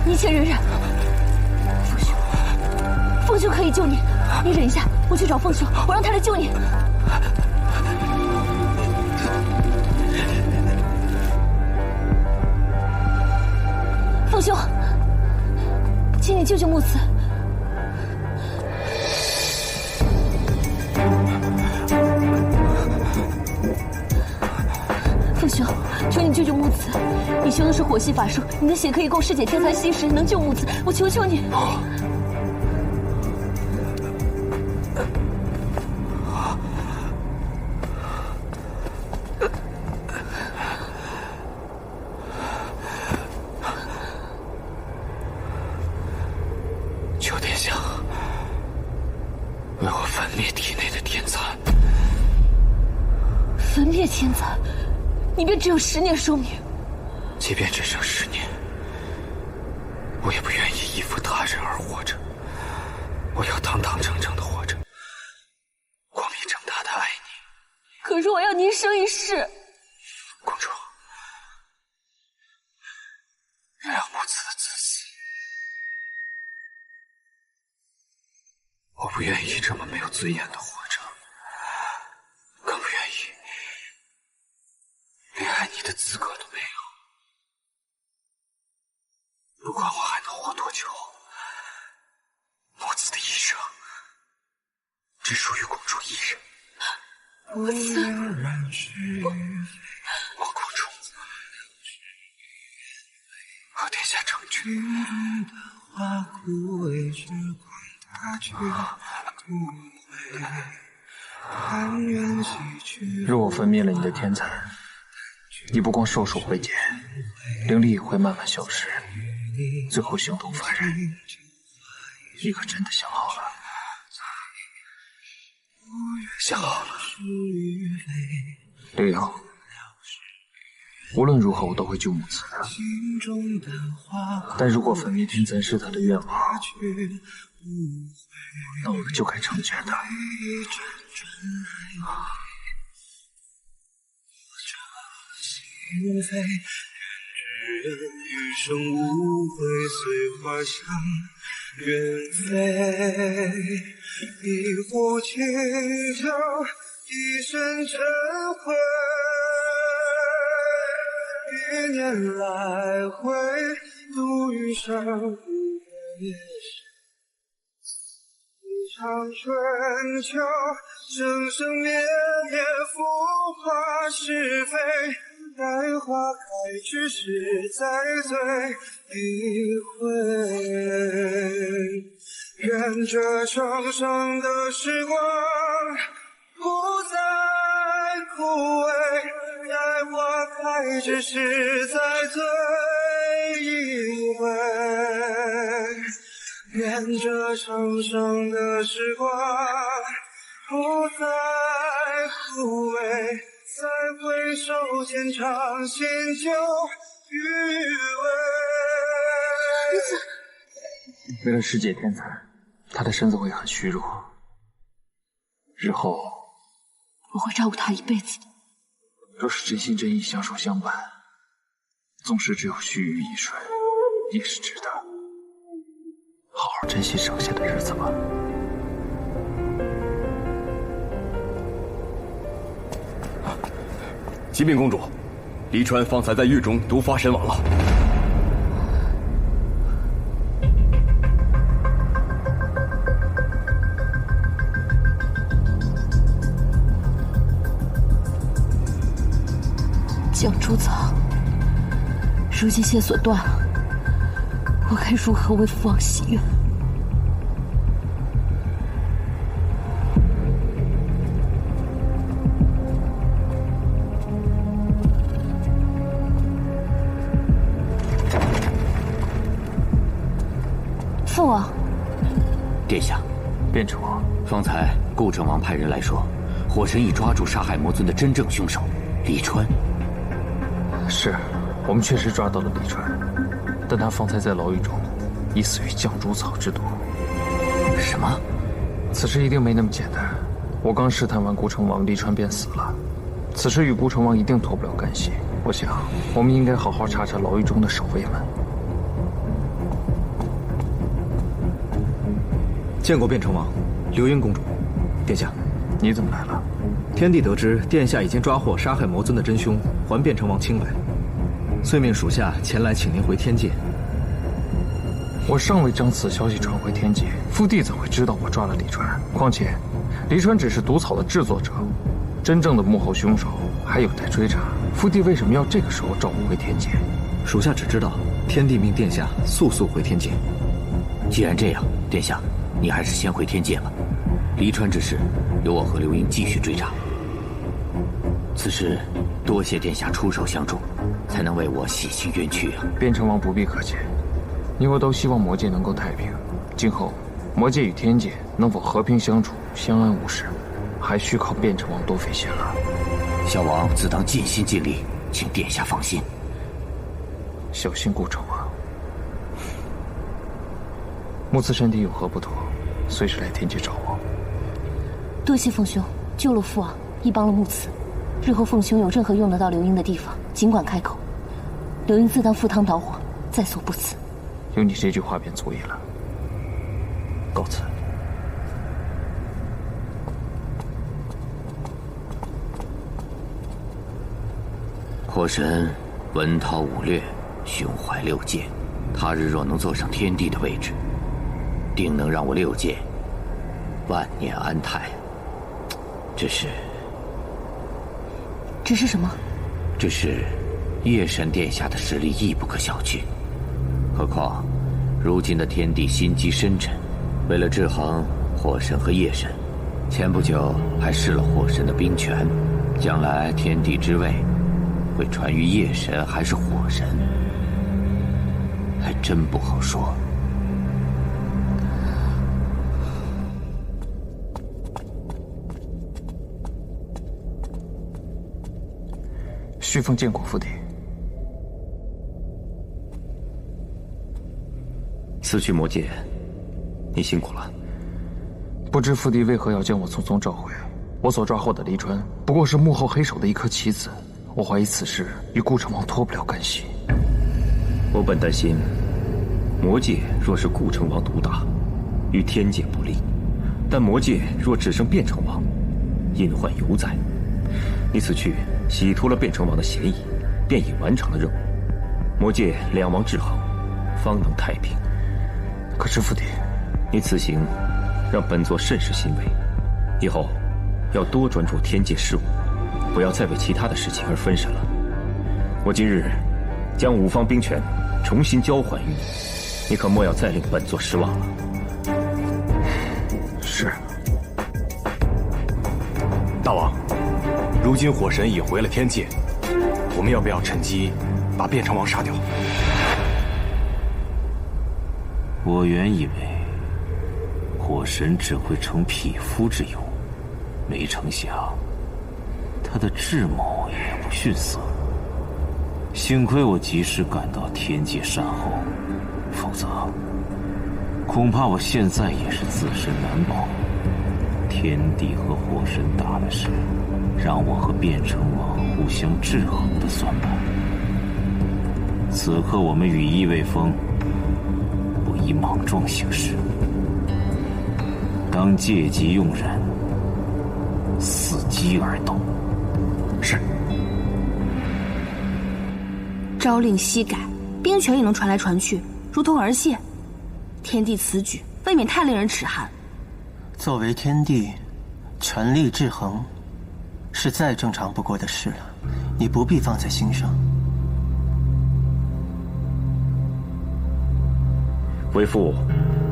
一切忍忍。凤兄可以救你，你忍一下，我去找凤兄，我让他来救你。凤兄，请你救救木慈。凤兄，求你救救木慈，你修的是火系法术，你的血可以供师姐天才吸食，能救木慈，我求求你。求殿下为我焚灭体内的天蚕。焚灭天蚕，你便只有10年寿命。即便只剩10年，我也不愿意依附他人而活着。我要堂堂正正的活着，光明正大的爱你。可是我要你一生一世。公主，原谅母子的自私。我不愿意这么没有尊严的活着，更不愿意连爱你的资格都没有。不管我还能活多久，母子的一生只属于公主一人。母子，我公主和殿下成君。若我焚灭了你的天蚕，你不光寿数会减，灵力也会慢慢消失，最后形同凡人。你可真的想好了？想好了。刘瑶，无论如何我都会救母慈的。但如果焚灭天蚕是他的愿望，那我们就该成全他。心扉，只愿余生无悔，随花香远飞。一壶清酒，一身尘灰，一年来回，度余生夜深。一场春秋，生生灭灭，浮华是非。待花开之时，再醉一回。愿这生生的时光不再枯萎，待花开之时，再醉一回。愿这生生的时光不再枯萎，再回首浅尝仙酒，为了世界天才，他的身子会很虚弱。日后我会照顾他一辈子的。若是真心真意相守相伴，纵使只有须臾一瞬，也是值得。好好珍惜剩下的日子吧。启禀公主，黎川方才在狱中毒发身亡了。江珠草，如今线索断了，我该如何为父王祈愿？父王，殿下，卞城王，方才顾城王派人来说，火神已抓住杀害魔尊的真正凶手黎川。是，我们确实抓到了黎川，但他方才在牢狱中已死于绛珠草之毒。什么？此事一定没那么简单。我刚试探完顾城王，黎川便死了。此事与顾城王一定脱不了干系。我想，我们应该好好查查牢狱中的守卫们。见过卞城王，流英公主。殿下，你怎么来了？天帝得知殿下已经抓获杀害魔尊的真凶，还卞城王清白，遂命属下前来请您回天界。我尚未将此消息传回天界，父帝怎会知道我抓了黎川？况且，黎川只是毒草的制作者，真正的幕后凶手还有待追查。父帝为什么要这个时候召我回天界？属下只知道天帝命殿下速速回天界。既然这样，殿下，你还是先回天界吧。黎川之事，由我和刘英继续追查。此事多谢殿下出手相助，才能为我洗清冤屈啊！卞城王不必客气，你我都希望魔界能够太平。今后，魔界与天界能否和平相处、相安无事，还需靠卞城王多费心了。小王自当尽心尽力，请殿下放心。小心顾城王。木慈身体有何不妥，随时来天界找我。多谢凤兄救了父王，亦帮了木慈。日后凤兄有任何用得到刘英的地方，尽管开口。刘英自当赴汤蹈火，在所不辞。有你这句话便足矣了。告辞。火神文韬武略，胸怀六剑，他日若能坐上天帝的位置，定能让我六界万年安泰。只是什么？只是夜神殿下的实力亦不可小觑。何况如今的天帝心机深沉，为了制衡火神和夜神，前不久还失了火神的兵权。将来天帝之位会传于夜神还是火神，还真不好说。旭凤见过父帝。此去魔界，你辛苦了。不知父帝为何要将我匆匆召回？我所抓获的黎川，不过是幕后黑手的一颗棋子。我怀疑此事与顾城王脱不了干系。我本担心，魔界若是顾城王独大，与天界不利；但魔界若只剩卞城王，隐患犹在。你此去洗脱了卞城王的嫌疑，便已完成了任务。魔界两王制衡，方能太平。可是父帝，你此行让本座甚是欣慰。以后要多专注天界事务，不要再为其他的事情而分神了。我今日将5方兵权重新交还于你，你可莫要再令本座失望了。是。大王，如今火神已回了天界，我们要不要趁机把卞城王杀掉？我原以为火神只会成匹夫之勇，没成想他的智谋也不逊色。幸亏我及时赶到天界善后，否则恐怕我现在也是自身难保。天帝和火神打的是让我和变成王互相制衡的算盘。此刻我们羽翼未丰，不宜莽撞行事，当借机用人，伺机而动。是。朝令夕改，兵权也能传来传去，如同儿戏。天帝此举未免太令人齿寒。作为天帝，权力制衡是再正常不过的事了，你不必放在心上。为父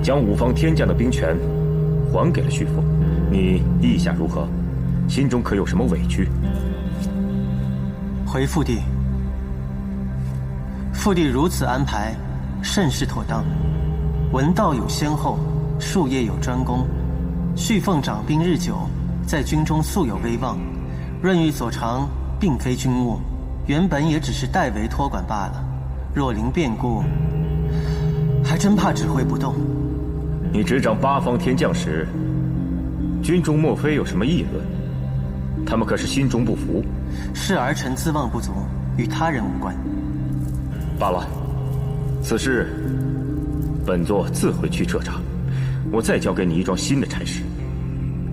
将五方天将的兵权还给了旭父，你意下如何？心中可有什么委屈？回父帝，父帝如此安排，甚是妥当。文道有先后，术业有专攻。旭凤掌兵日久，在军中素有威望。润玉所长并非军务，原本也只是代为托管罢了。若临变故，还真怕指挥不动。你执掌八方天将时，军中莫非有什么议论？他们可是心中不服。是儿臣自望不足，与他人无关。罢了，此事本座自会去彻查。我再交给你一桩新的差事：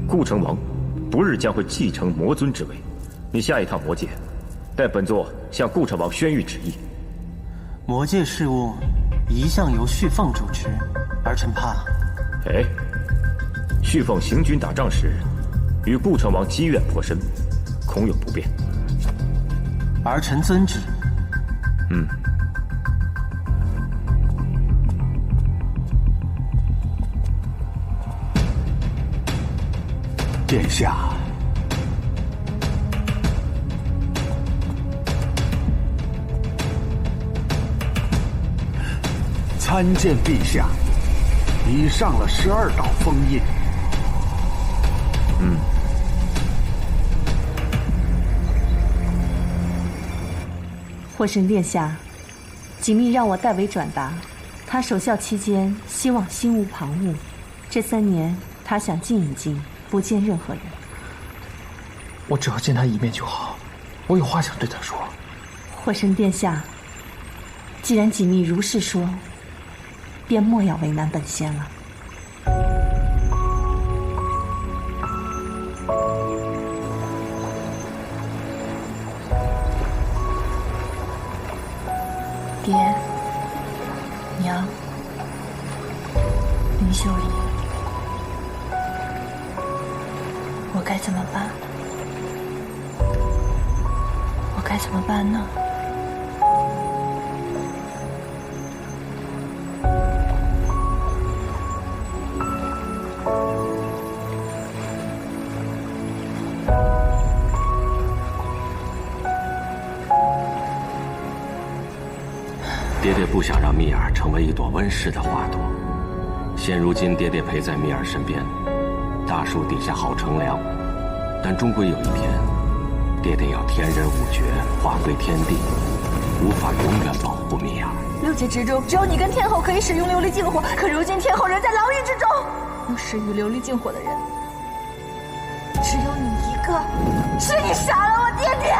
顾成王不日将会继承魔尊之位，你下一趟魔界，待本座向顾成王宣谕旨意。魔界事务一向由旭凤主持，儿臣怕。哎，旭凤行军打仗时，与顾成王积怨颇深，恐有不便。儿臣遵旨。殿下，参见陛下，已上了12道封印。火神殿下，锦觅让我代为转达，他守孝期间希望心无旁骛，这3年他想静一静，不见任何人。我只要见他一面就好，我有话想对他说。火神殿下，既然锦觅如是说，便莫要为难本仙了。爹娘林秀仪，我该怎么办？我该怎么办呢？爹爹不想让蜜儿成为一朵温室的花朵。现如今，爹爹陪在蜜儿身边，大树底下好乘凉。但终归有一天，爹爹要天人五绝，化归天地，无法永远保护蜜儿。6界之中，只有你跟天后可以使用琉璃净火，可如今天后人在牢狱之中，能施予琉璃净火的人，只有你一个。是你杀了我爹爹！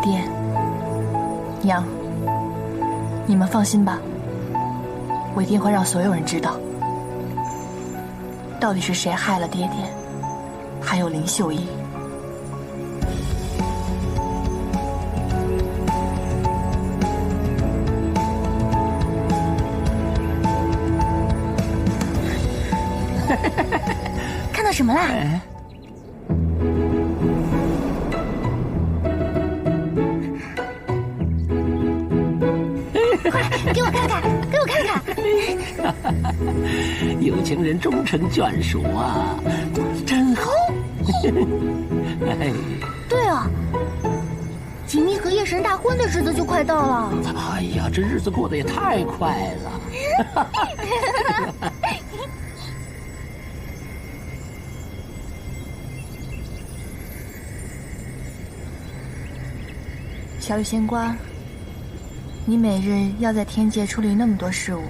爹娘，你们放心吧，我一定会让所有人知道，到底是谁害了爹爹，还有林秀仪。看到什么啦？给我看看，给我看看。有情人终成眷属啊，真好。对啊，锦觅和夜神大婚的日子就快到了。哎呀，这日子过得也太快了。小雨仙官，你每日要在天界处理那么多事务，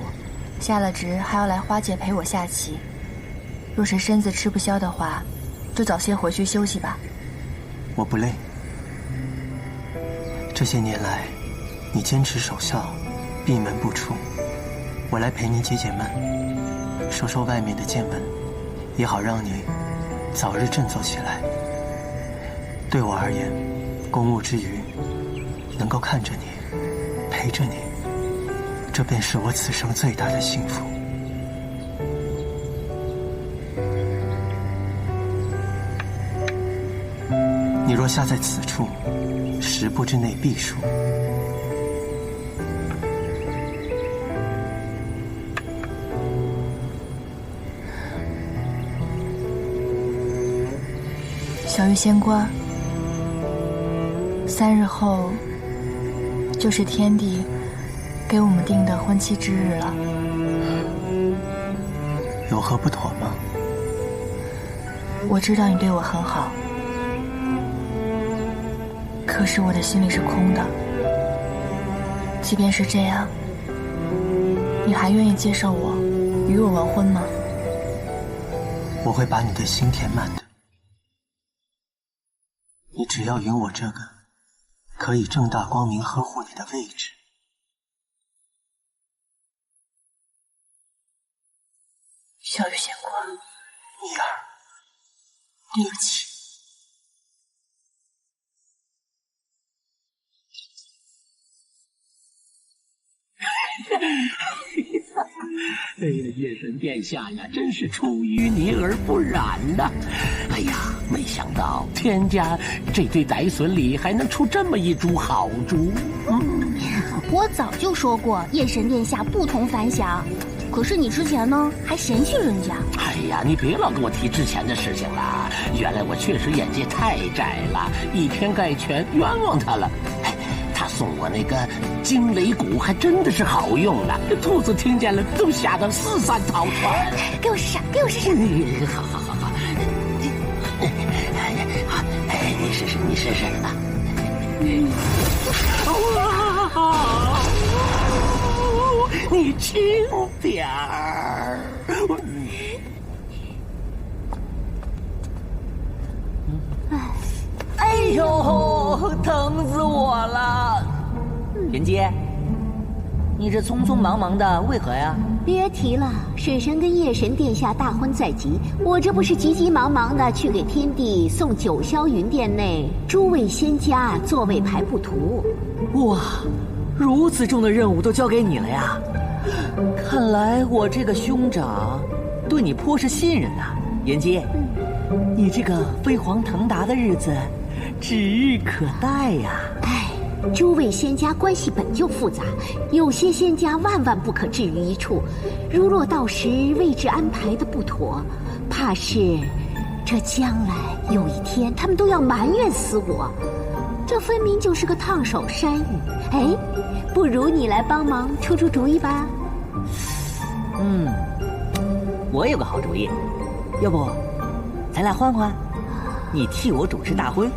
下了职还要来花界陪我下棋。若是身子吃不消的话，就早些回去休息吧。我不累。这些年来，你坚持守孝，闭门不出，我来陪你解解闷，说说外面的见闻，也好让你早日振作起来。对我而言，公务之余，能够看着你，陪着你，这便是我此生最大的幸福。你若下在此处，10步之内必输。小玉仙官，3日后就是天帝给我们定的婚期之日了，有何不妥吗？我知道你对我很好，可是我的心里是空的。即便是这样，你还愿意接受我，与我完婚吗？我会把你的心填满的。你只要允我这个可以正大光明呵护你的位置。小玉仙官，蜜儿，对不起。哎呀，夜神殿下呀，真是出淤泥而不染呐！哎呀，没想到天家这对歹笋里还能出这么一株好竹。我早就说过，夜神殿下不同凡响。可是你之前呢，还嫌弃人家。哎呀，你别老跟我提之前的事情了。原来我确实眼界太窄了，以偏概全，冤枉他了。他送我那个惊雷鼓还真的是好用呢，兔子听见了都吓得四散逃窜。给我试试，给我试试。好好好好，哎，你试试，你试试啊。哇，你轻点儿。哎呦，疼死我了！人杰，你这匆匆忙忙的，为何呀？别提了，水神跟夜神殿下大婚在即，我这不是急急忙忙的去给天帝送九霄云殿内诸位仙家座位排布图。哇，如此重的任务都交给你了呀！看来我这个兄长对你颇是信任呐，人杰。你这个飞黄腾达的日子指日可待呀！哎，诸位仙家关系本就复杂，有些仙家万万不可置于一处。如若到时位置安排的不妥，怕是这将来有一天他们都要埋怨死我。这分明就是个烫手山芋。哎，不如你来帮忙出出主意吧。我有个好主意，要不咱俩换换，你替我主持大婚，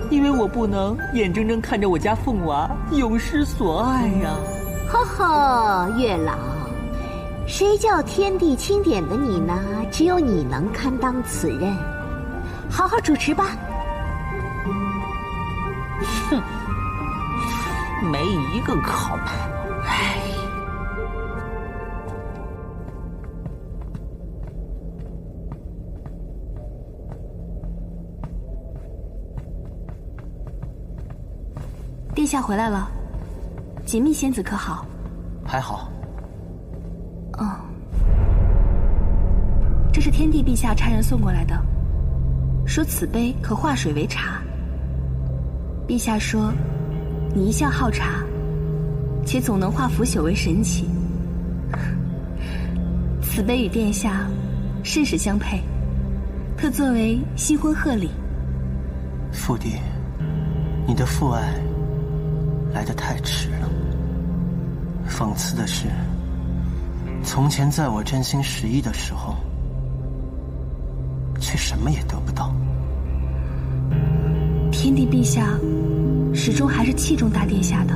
因为我不能眼睁睁看着我家凤娃永失所爱呀。呵呵，月老，谁叫天地钦点的你呢？只有你能堪当此任，好好主持吧。哼，没一个靠谱。唉。殿下回来了，锦觅仙子可好？还好。这是天帝陛下差人送过来的，说此杯可化水为茶。陛下说，你一向好茶，且总能化腐朽为神奇。此杯与殿下甚是相配，特作为新婚贺礼。父帝，你的父爱来得太迟了。讽刺的是，从前在我真心实意的时候，却什么也得不到。天帝陛下始终还是器重大殿下的。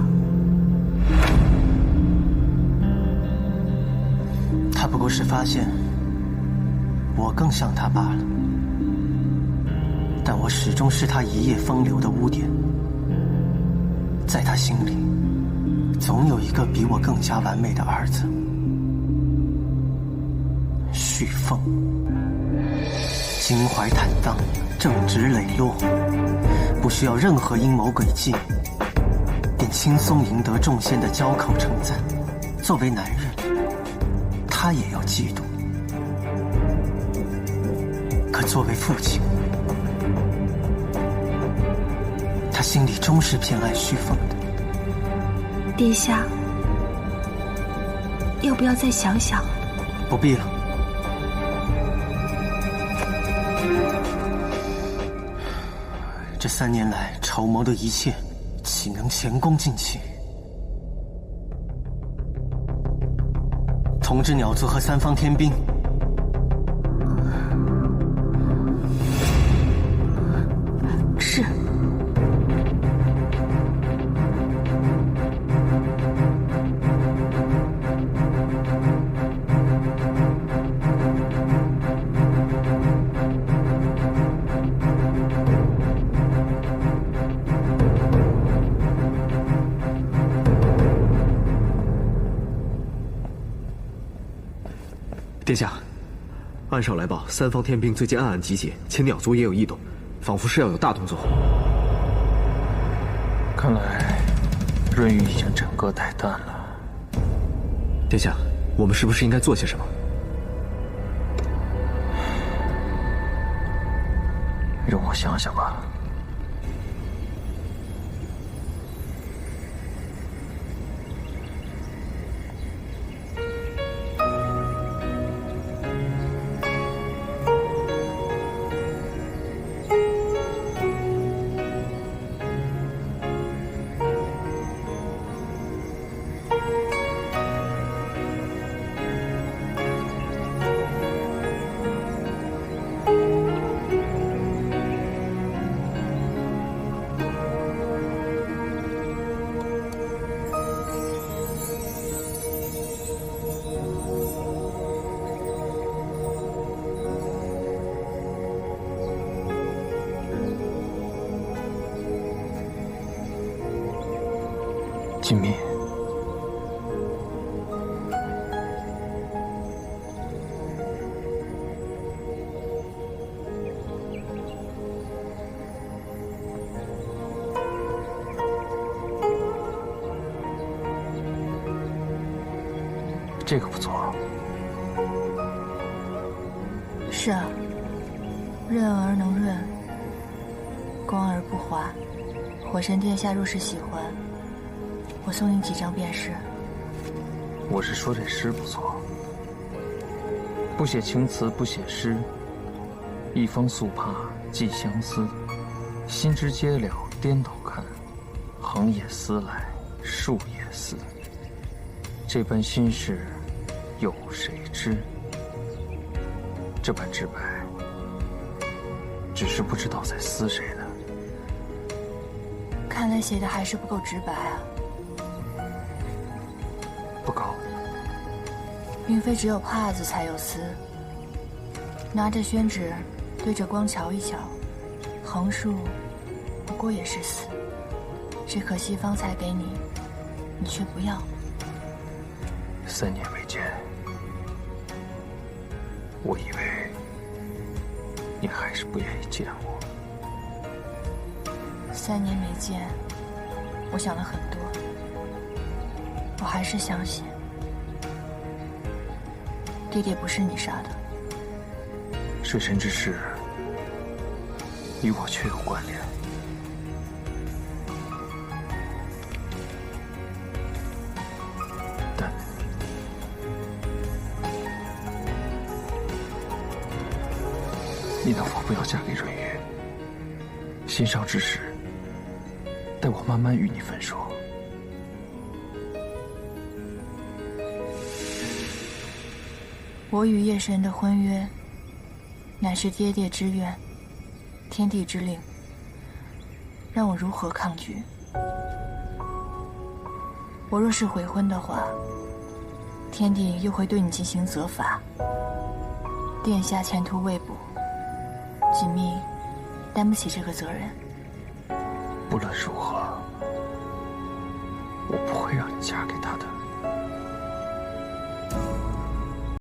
他不过是发现我更像他罢了，但我始终是他一夜风流的污点。在他心里，总有一个比我更加完美的儿子，旭凤。襟怀坦荡，正直磊落，不需要任何阴谋诡计，便轻松赢得众仙的交口称赞。作为男人，他也要嫉妒。可作为父亲，他心里终是偏爱旭凤的。殿下，要不要再想想？不必了。这3年来筹谋的一切，岂能前功尽弃？通知鸟族和3方天兵，是。殿下，岸上来报，3方天兵最近暗暗集结，且鸟族也有异动，仿佛是要有大动作。看来润玉已经枕戈待旦了。殿下，我们是不是应该做些什么？容我想想吧。锦觅，这个不错。是啊，润而能润，光而不滑。火神殿下若是喜欢，我送你几张便是。我是说这诗不错，不写情词不写诗，一方素帕寄相思，心之皆了颠倒看，横也思来竖也思，这般心事有谁知？这般直白，只是不知道在思谁呢。看来写的还是不够直白啊。不够，并非只有帕子才有丝。拿着宣纸，对着光瞧一瞧，横竖不过也是丝。只可惜方才给你，你却不要。3年未见，我以为你还是不愿意见我。3年没见，我想了很多。我还是相信，爹爹不是你杀的。水神之事，与我却有关联。你能否不要嫁给润玉？心上之事，待我慢慢与你分说。我与夜神的婚约，乃是爹爹之愿，天地之令，让我如何抗拒？我若是悔婚的话，天帝又会对你进行责罚。殿下前途未卜，锦觅担不起这个责任。不论如何，我不会让你嫁给他的。